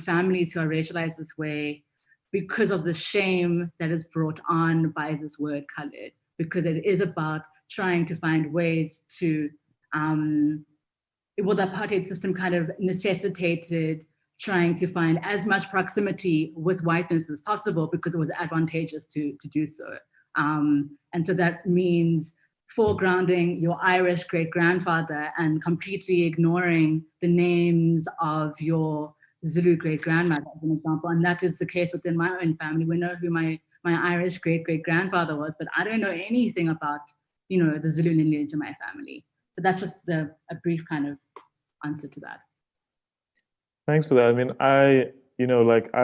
families who are racialized this way because of the shame that is brought on by this word colored, because it is about trying to find ways to, well, the apartheid system kind of necessitated trying to find as much proximity with whiteness as possible because it was advantageous to do so. And so that means foregrounding your Irish great-grandfather and completely ignoring the names of your Zulu great-grandmother, as an example. And that is the case within my own family. We know who my Irish great-great-grandfather was, but I don't know anything about, you know, the Zulu lineage in my family. But that's just a brief kind of answer to that. Thanks for that. I mean, I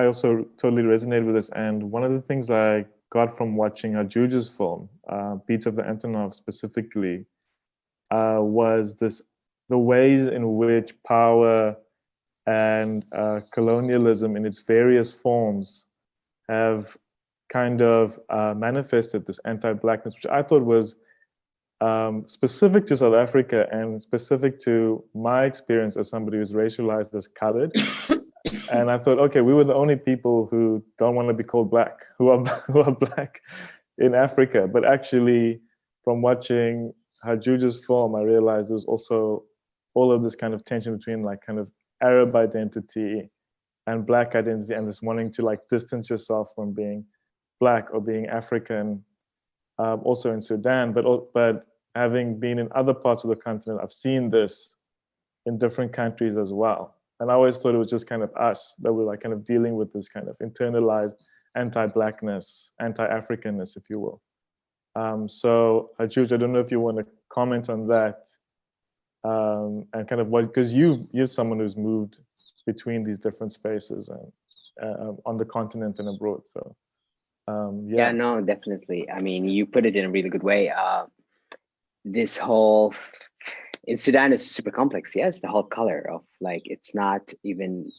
also totally resonated with this. And one of the things I got from watching Hajooj's film, Beats of the Antonov specifically, was the ways in which power and colonialism in its various forms have kind of manifested this anti-Blackness, which I thought was specific to South Africa and specific to my experience as somebody who's racialized as colored. And I thought, okay, we were the only people who don't want to be called Black, who are Black in Africa. But actually, from watching Hajooj's film, I realized there was also all of this kind of tension between like kind of Arab identity and Black identity, and this wanting to like distance yourself from being Black or being African, also in Sudan. But having been in other parts of the continent, I've seen this in different countries as well. And I always thought it was just kind of us that were like kind of dealing with this kind of internalized anti-Blackness, anti-Africanness, if you will. So Hajooj, I don't know if you want to comment on that, and kind of what, because you're someone who's moved between these different spaces and on the continent and abroad. So yeah, no, definitely. I mean, you put it in a really good way. This whole in Sudan is super complex. Yes, the whole color of like, it's not even,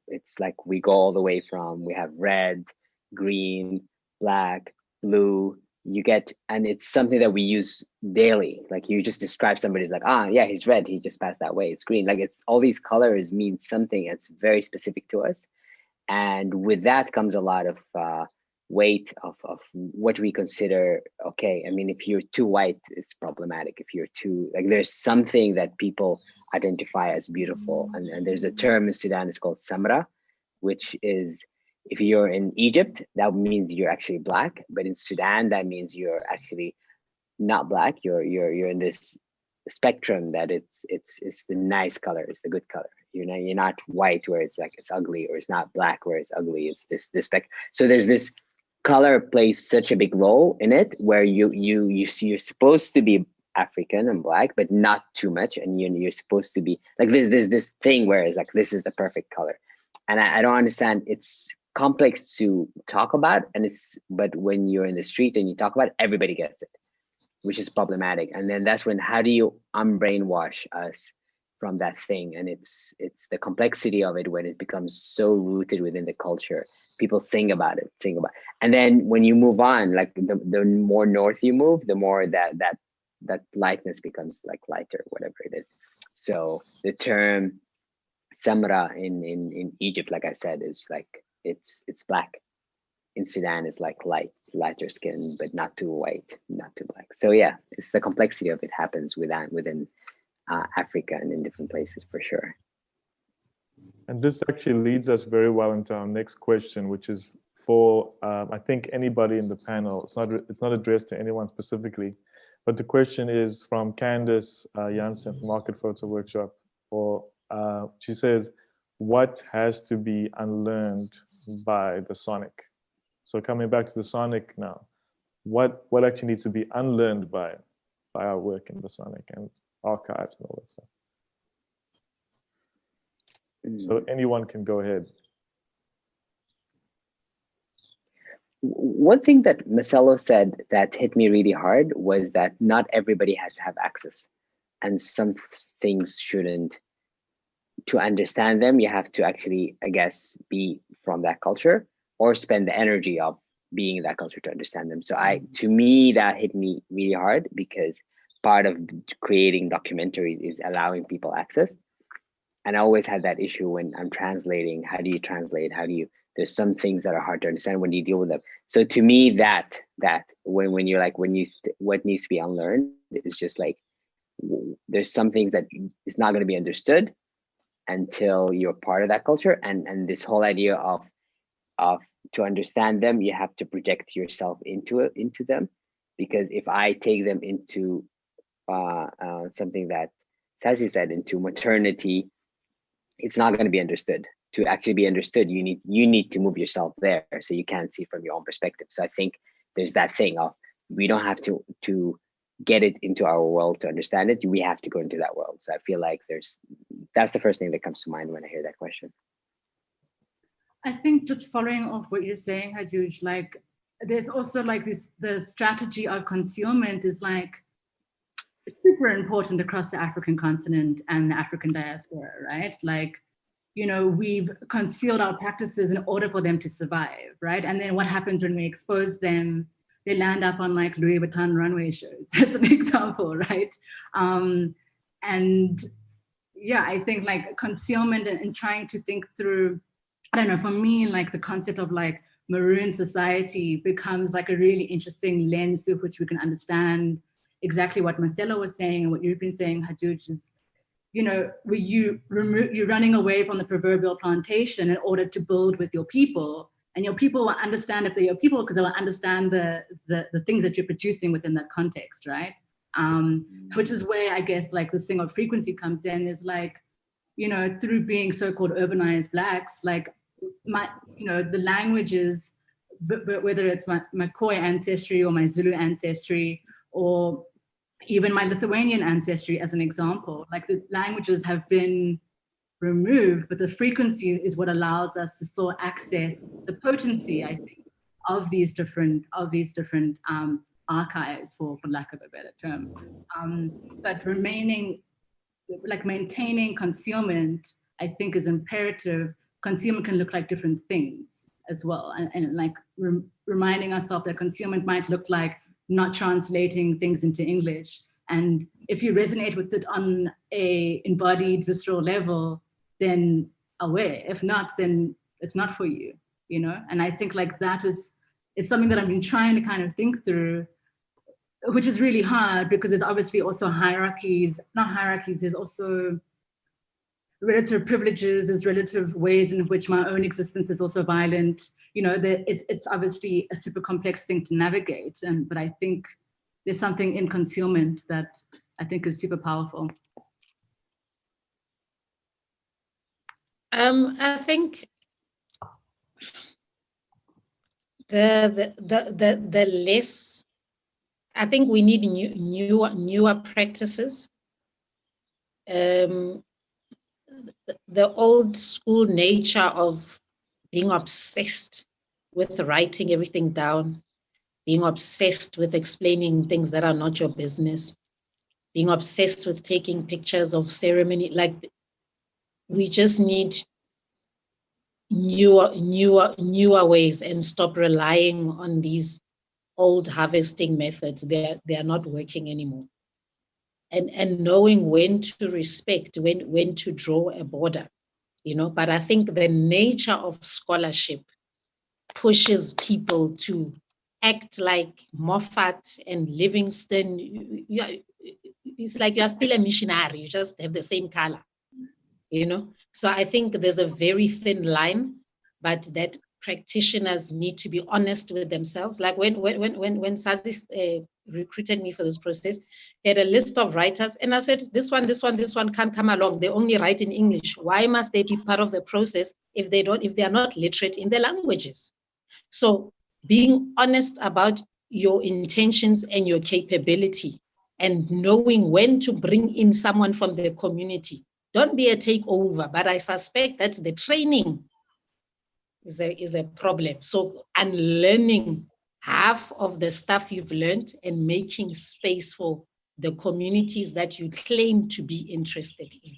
it's like we go all the way from, we have red, green, black, blue, you get, and it's something that we use daily. Like you just describe somebody as like, yeah, he's red, he just passed that way, it's green. Like it's all these colors mean something that's very specific to us. And with that comes a lot of weight of what we consider okay. I mean, if you're too white, it's problematic. If you're too, like, there's something that people identify as beautiful, and there's a term in Sudan, it's called samra, which is, if you're in Egypt, that means you're actually black, but in Sudan, that means you're actually not black. You're in this spectrum that it's the nice color, it's the good color. You're not white where it's like it's ugly, or it's not black where it's ugly. It's this spec. So there's this color plays such a big role in it, where you see you're supposed to be African and black, but not too much, and you're supposed to be like there's this thing where it's like this is the perfect color, and I don't understand. It's complex to talk about, but when you're in the street and you talk about it, everybody gets it, which is problematic. And then that's when, how do you unbrainwash us from that thing? And it's the complexity of it when it becomes so rooted within the culture. People sing about it. And then when you move on, like the more north you move, the more that lightness becomes like lighter, whatever it is. So the term samra in Egypt, like I said, is like it's black. In Sudan, it's like lighter skin, but not too white, not too black. So yeah, it's the complexity of it happens within Africa and in different places for sure. And this actually leads us very well into our next question, which is for I think anybody in the panel. It's not addressed to anyone specifically, but the question is from Candice Jansen from Market Photo Workshop. She says, what has to be unlearned by the sonic? So coming back to the sonic now, what actually needs to be unlearned by our work in the sonic and archives and all that stuff? So anyone can go ahead. One thing that Maselo said that hit me really hard was that not everybody has to have access, and some things shouldn't. To understand them, you have to actually, I guess, be from that culture, or spend the energy of being in that culture to understand them. So to me, that hit me really hard, because part of creating documentaries is allowing people access. And I always had that issue when I'm translating. How do you translate? There's some things that are hard to understand when you deal with them. So to me, that when you're like, what needs to be unlearned is just like, there's some things that is not going to be understood until you're part of that culture. And this whole idea of to understand them, you have to project yourself into them, because if I take them into something that Sazi said, into maternity, it's not going to be understood. To actually be understood, you need to move yourself there, so you can't see from your own perspective. So I think there's that thing of, we don't have to get it into our world to understand it. We have to go into that world. So I feel like that's the first thing that comes to mind when I hear that question. I think just following off what you're saying, Hajooj, like there's also like the strategy of concealment is like super important across the African continent and the African diaspora, right? Like, we've concealed our practices in order for them to survive, right? And then what happens when we expose them? They land up on like Louis Vuitton runway shows, as an example, right? And yeah, I think like concealment and trying to think through, I don't know, for me, like the concept of like maroon society becomes like a really interesting lens through which we can understand exactly what Maselo was saying and what you've been saying, Hajooj, is, where you're running away from the proverbial plantation in order to build with your people, and your people will understand if they're your people because they will understand the things that you're producing within that context, right? Which is where I guess like this thing of frequency comes in, is like, through being so-called urbanized Blacks, like the languages, whether it's my Khoi ancestry or my Zulu ancestry, or even my Lithuanian ancestry as an example, like the languages have been removed, but the frequency is what allows us to still access the potency, I think, of these different archives, for lack of a better term. But maintaining concealment, I think, is imperative. Concealment can look like different things as well, and like reminding ourselves that concealment might look like not translating things into English. And if you resonate with it on a embodied, visceral level, then aware. If not, then it's not for you, And I think like that is it's something that I've been trying to kind of think through, which is really hard because there's obviously also there's also relative privileges, there's relative ways in which my own existence is also violent. You know, it's obviously a super complex thing to navigate, but I think there's something in concealment that I think is super powerful. I think the less, I think we need newer practices. The old school nature of being obsessed with writing everything down, being obsessed with explaining things that are not your business, being obsessed with taking pictures of ceremony, like we just need newer ways and stop relying on these old harvesting methods. They are not working anymore. And knowing when to respect, when to draw a border, you know. But I think the nature of scholarship pushes people to act like Moffat and Livingston. It's like you're still a missionary, you just have the same color, you know. So I think there's a very thin line, but that practitioners need to be honest with themselves. Like when Sazi recruited me for this process, he had a list of writers, and I said, this one can't come along. They only write in English. Why must they be part of the process if they are not literate in their languages? So being honest about your intentions and your capability, and knowing when to bring in someone from the community. Don't be a takeover, but I suspect that the training is a problem. So unlearning half of the stuff you've learned and making space for the communities that you claim to be interested in.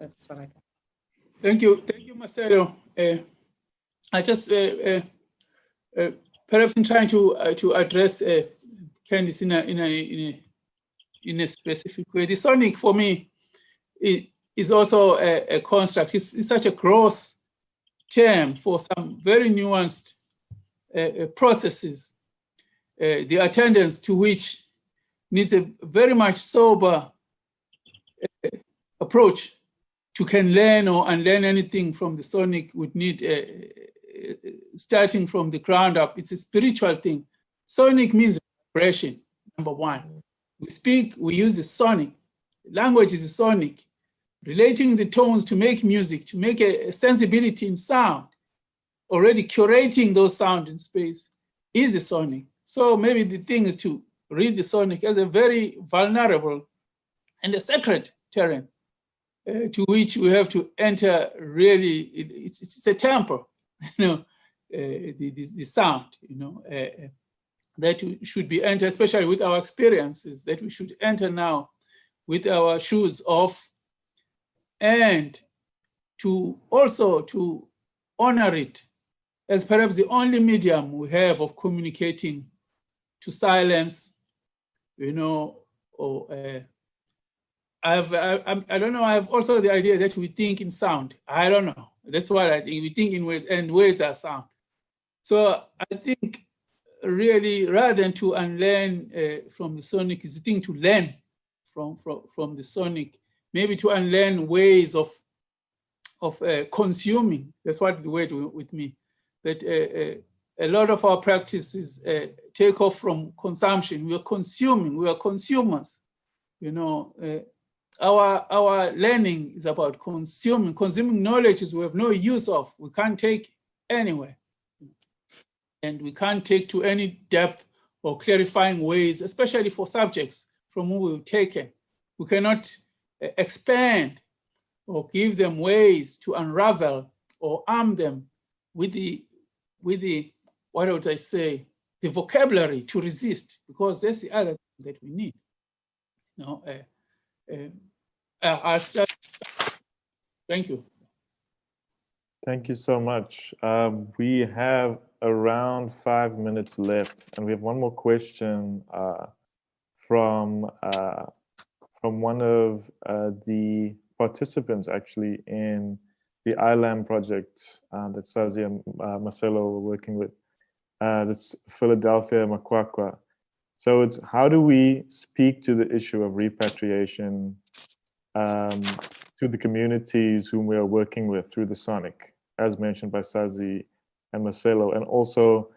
That's what I think. Thank you, Maselo. I just perhaps in trying to address Candice in a specific way. The sonic for me is also a construct. It's such a gross term for some very nuanced processes, the attendance to which needs a very much sober approach to can learn or unlearn anything from the sonic would need starting from the ground up. It's a spiritual thing. Sonic means vibration, number one. We speak, we use the sonic. Language is a sonic. Relating the tones to make music, to make a sensibility in sound, already curating those sounds in space is a sonic. So maybe the thing is to read the sonic as a very vulnerable and a sacred terrain to which we have to enter really, it's a temple, you know, the sound, you know, that we should be entered, especially with our experiences, that we should enter now with our shoes off, and to also to honor it as perhaps the only medium we have of communicating to silence, you know, or I don't know, I have also the idea that we think in sound. I don't know. That's what I think. We think in words, and words are sound. So I think really rather than to unlearn from the sonic, is the thing to learn from the sonic, maybe to unlearn ways of consuming. That's what the word with me, that a lot of our practices take off from consumption. We are consuming, we are consumers. You know, our learning is about consuming knowledge we have no use of, we can't take anywhere. And we can't take to any depth or clarifying ways, especially for subjects from whom we've taken. We cannot expand or give them ways to unravel or arm them with the what would I say, the vocabulary to resist, because that's the other thing that we need. You know, I'll start. Thank you. Thank you so much. We have around 5 minutes left, and we have one more question from one of the participants actually in the ILAM project that Sazi and Maselo were working with. That's Philadelphia, Makwakwa. So it's how do we speak to the issue of repatriation to the communities whom we are working with through the Sonic, as mentioned by Sazi and Maselo, and also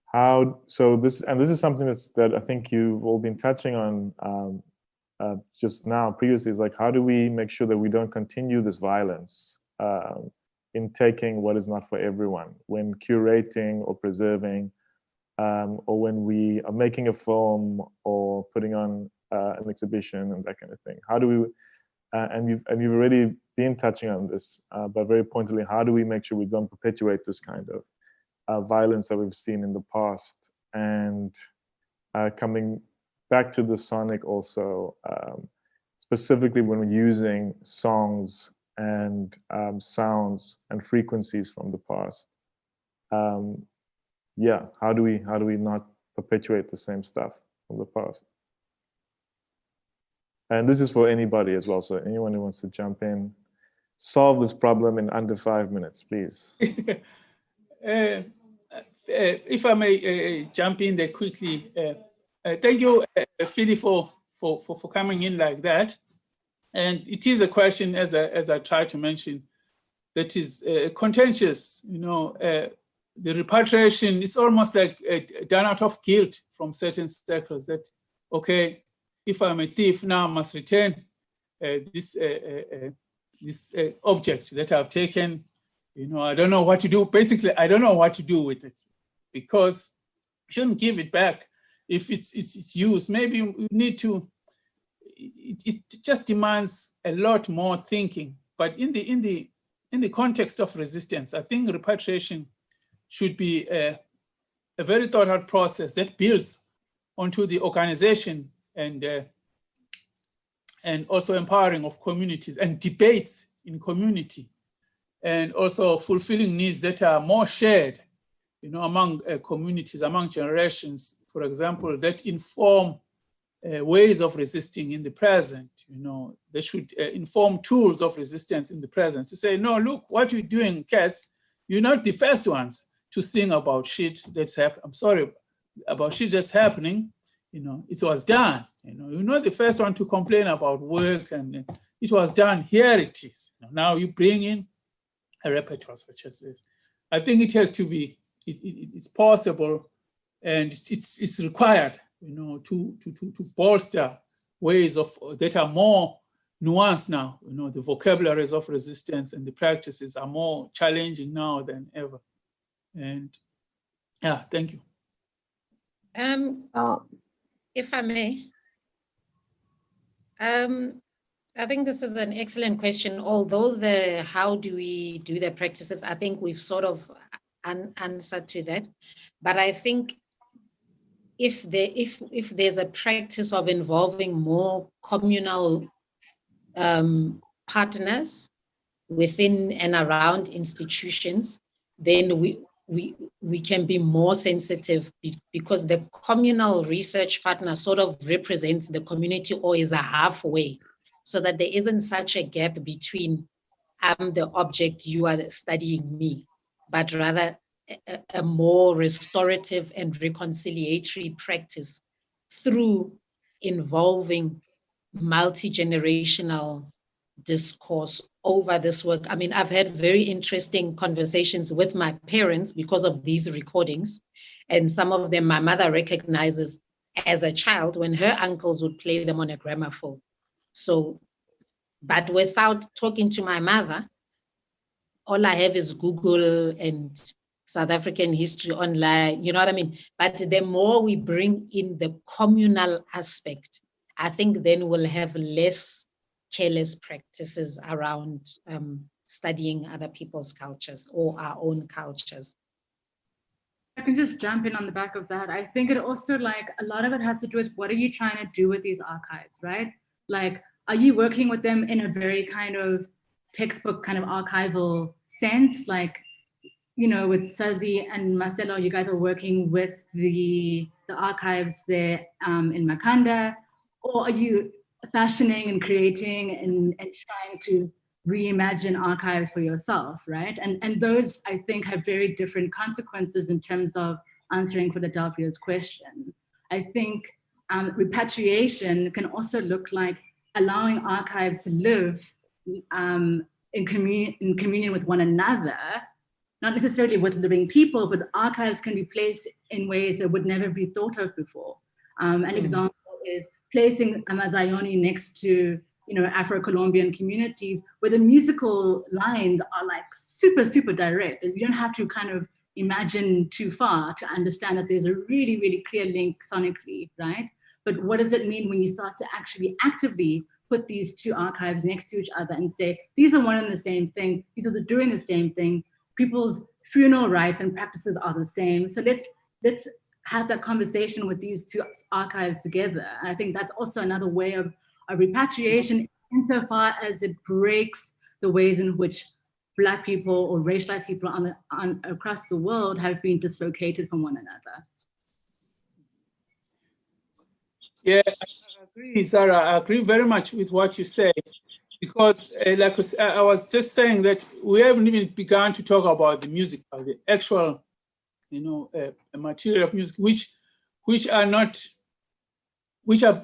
how, so this is something that I think you've all been touching on just now previously, is like, how do we make sure that we don't continue this violence in taking what is not for everyone when curating or preserving, or when we are making a film or putting on an exhibition and that kind of thing. How do we, and you've already been touching on this, but very pointedly, how do we make sure we don't perpetuate this kind of violence that we've seen in the past? And coming back to the Sonic also, specifically when we're using songs and sounds and frequencies from the past. Yeah, how do we not perpetuate the same stuff from the past? And this is for anybody as well, so anyone who wants to jump in, solve this problem in under 5 minutes, please. If I may jump in there quickly, thank you, Philly, for coming in like that. And it is a question, as I tried to mention, that is contentious. You know, the repatriation is almost like done out of guilt from certain circles. That, okay, if I'm a thief now, I must return this object that I've taken. You know, I don't know what to do. Basically, I don't know what to do with it, because you shouldn't give it back if it's used. Maybe we need to. It just demands a lot more thinking. But in the context of resistance, I think repatriation should be a very thought out process that builds onto the organization and also empowering of communities and debates in community, and also fulfilling needs that are more shared, you know, among communities, among generations, for example, that inform ways of resisting in the present. You know, they should inform tools of resistance in the present, to say, no, look, what you're doing, cats, you're not the first ones to sing about shit that's happening. I'm sorry, about shit that's happening. You know, it was done. You know, you're not the first one to complain about work, and it was done. Here it is. Now you bring in a repertoire such as this. I think it has to be, it's possible, and it's required, you know, to bolster ways of that are more nuanced now. You know, the vocabularies of resistance and the practices are more challenging now than ever. And yeah, thank you. If I may, I think this is an excellent question. Although the how do we do the practices, I think we've sort of answered to that. But I think if there's a practice of involving more communal partners within and around institutions, then we can be more sensitive, because the communal research partner sort of represents the community, or is a halfway, so that there isn't such a gap between I'm the object, you are studying me, but rather a more restorative and reconciliatory practice through involving multi-generational discourse over this work. I mean, I've had very interesting conversations with my parents because of these recordings, and some of them my mother recognizes as a child when her uncles would play them on a gramophone. So, but without talking to my mother, all I have is Google and South African history online, you know what I mean? But the more we bring in the communal aspect, I think then we'll have less careless practices around studying other people's cultures or our own cultures. I can just jump in on the back of that. I think it also, like, a lot of it has to do with what are you trying to do with these archives, right? Like, are you working with them in a very kind of textbook kind of archival sense? Like, you know, with Sazi and Maselo, you guys are working with the archives there in Makanda, or are you fashioning and creating and trying to reimagine archives for yourself, right? And those, I think, have very different consequences in terms of answering Philadelphia's question. I think repatriation can also look like allowing archives to live in communion with one another, not necessarily with living people, but archives can be placed in ways that would never be thought of before. An example is placing Amazayoni next to, Afro-Colombian communities where the musical lines are like super, super direct. You don't have to kind of imagine too far to understand that there's a really, really clear link sonically, right? But what does it mean when you start to actually actively put these two archives next to each other and say, these are one and the same thing, these are doing the same thing, people's funeral rites and practices are the same. So let's have that conversation with these two archives together. And I think that's also another way of repatriation, insofar as it breaks the ways in which Black people or racialized people across the world have been dislocated from one another. Yeah, I agree, Zara. I agree very much with what you say, because like I was just saying that we haven't even begun to talk about the music, the actual, material of music, which are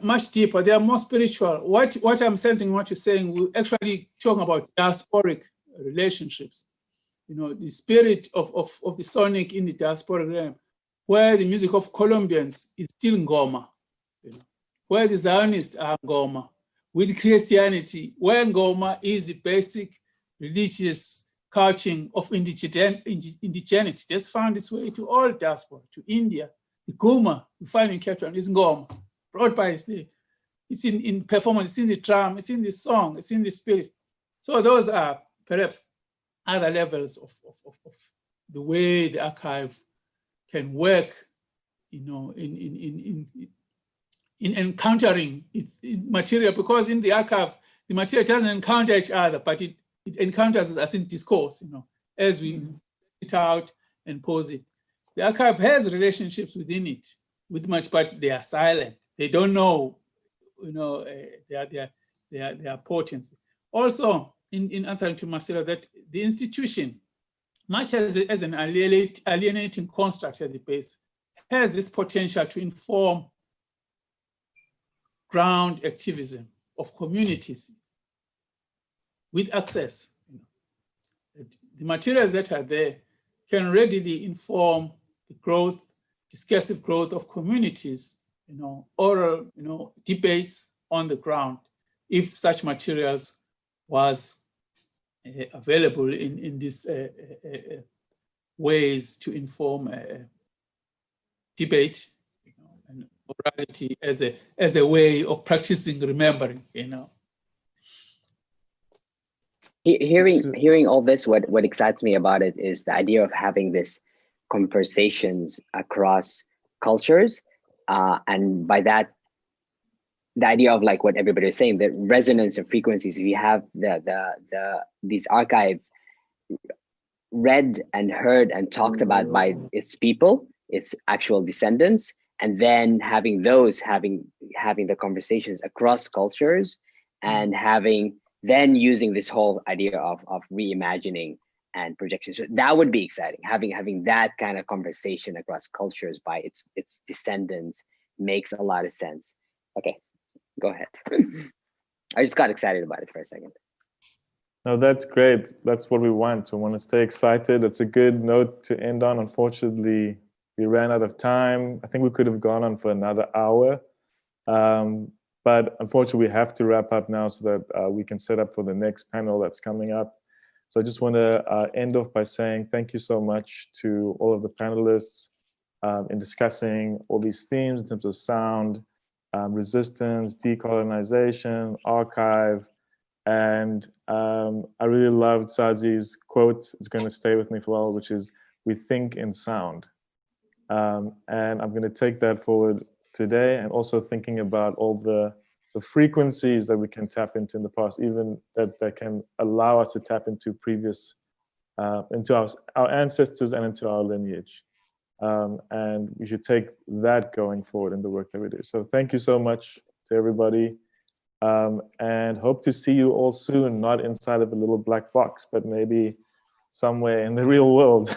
much deeper. They are more spiritual. What I'm sensing, what you're saying, we're actually talking about diasporic relationships. The spirit of the sonic in the diasporic realm, where the music of Colombians is still ngoma, where the Zionists are ngoma, with Christianity, where ngoma is the basic religious couching of indigeneity. That's found its way to all diaspora, to India. The Goma you find in Cape Town is ngoma, brought by it's in performance, it's in the drum, it's in the song, it's in the spirit. So those are perhaps other levels of the way the archive can work, in encountering its material, because in the archive, the material doesn't encounter each other, but it encounters us in discourse, as we it out and pose it. The archive has relationships within it, with much, but they are silent. They don't know, their potency. Also, in answering to Maselo, that the institution, much as an alienating construct at the base, has this potential to inform ground activism of communities with access. The materials that are there can readily inform the growth, discursive growth of communities, oral, debates on the ground, if such materials was available in these ways to inform debate, and morality as a way of practicing remembering, Hearing all this, what excites me about it is the idea of having this conversations across cultures, and by that, the idea of like what everybody is saying, the resonance of frequencies. We have these archive read and heard and talked about by its people, its actual descendants, and then having the conversations across cultures, and then using this whole idea of reimagining and projection. So that would be exciting. Having that kind of conversation across cultures by its descendants makes a lot of sense. Okay, go ahead. I just got excited about it for a second. No, that's great. That's what we want. We want to stay excited. It's a good note to end on. Unfortunately, we ran out of time. I think we could have gone on for another hour. But unfortunately, we have to wrap up now so that we can set up for the next panel that's coming up. So I just want to end off by saying thank you so much to all of the panelists in discussing all these themes in terms of sound, resistance, decolonization, archive. And I really loved Sazi's quote. It's going to stay with me for a while, which is, "We think in sound." And I'm going to take that forward today, and also thinking about all the frequencies that we can tap into in the past, even that can allow us to tap into previous, into our ancestors and into our lineage. And we should take that going forward in the work that we do. So thank you so much to everybody. and hope to see you all soon, not inside of a little black box, but maybe somewhere in the real world.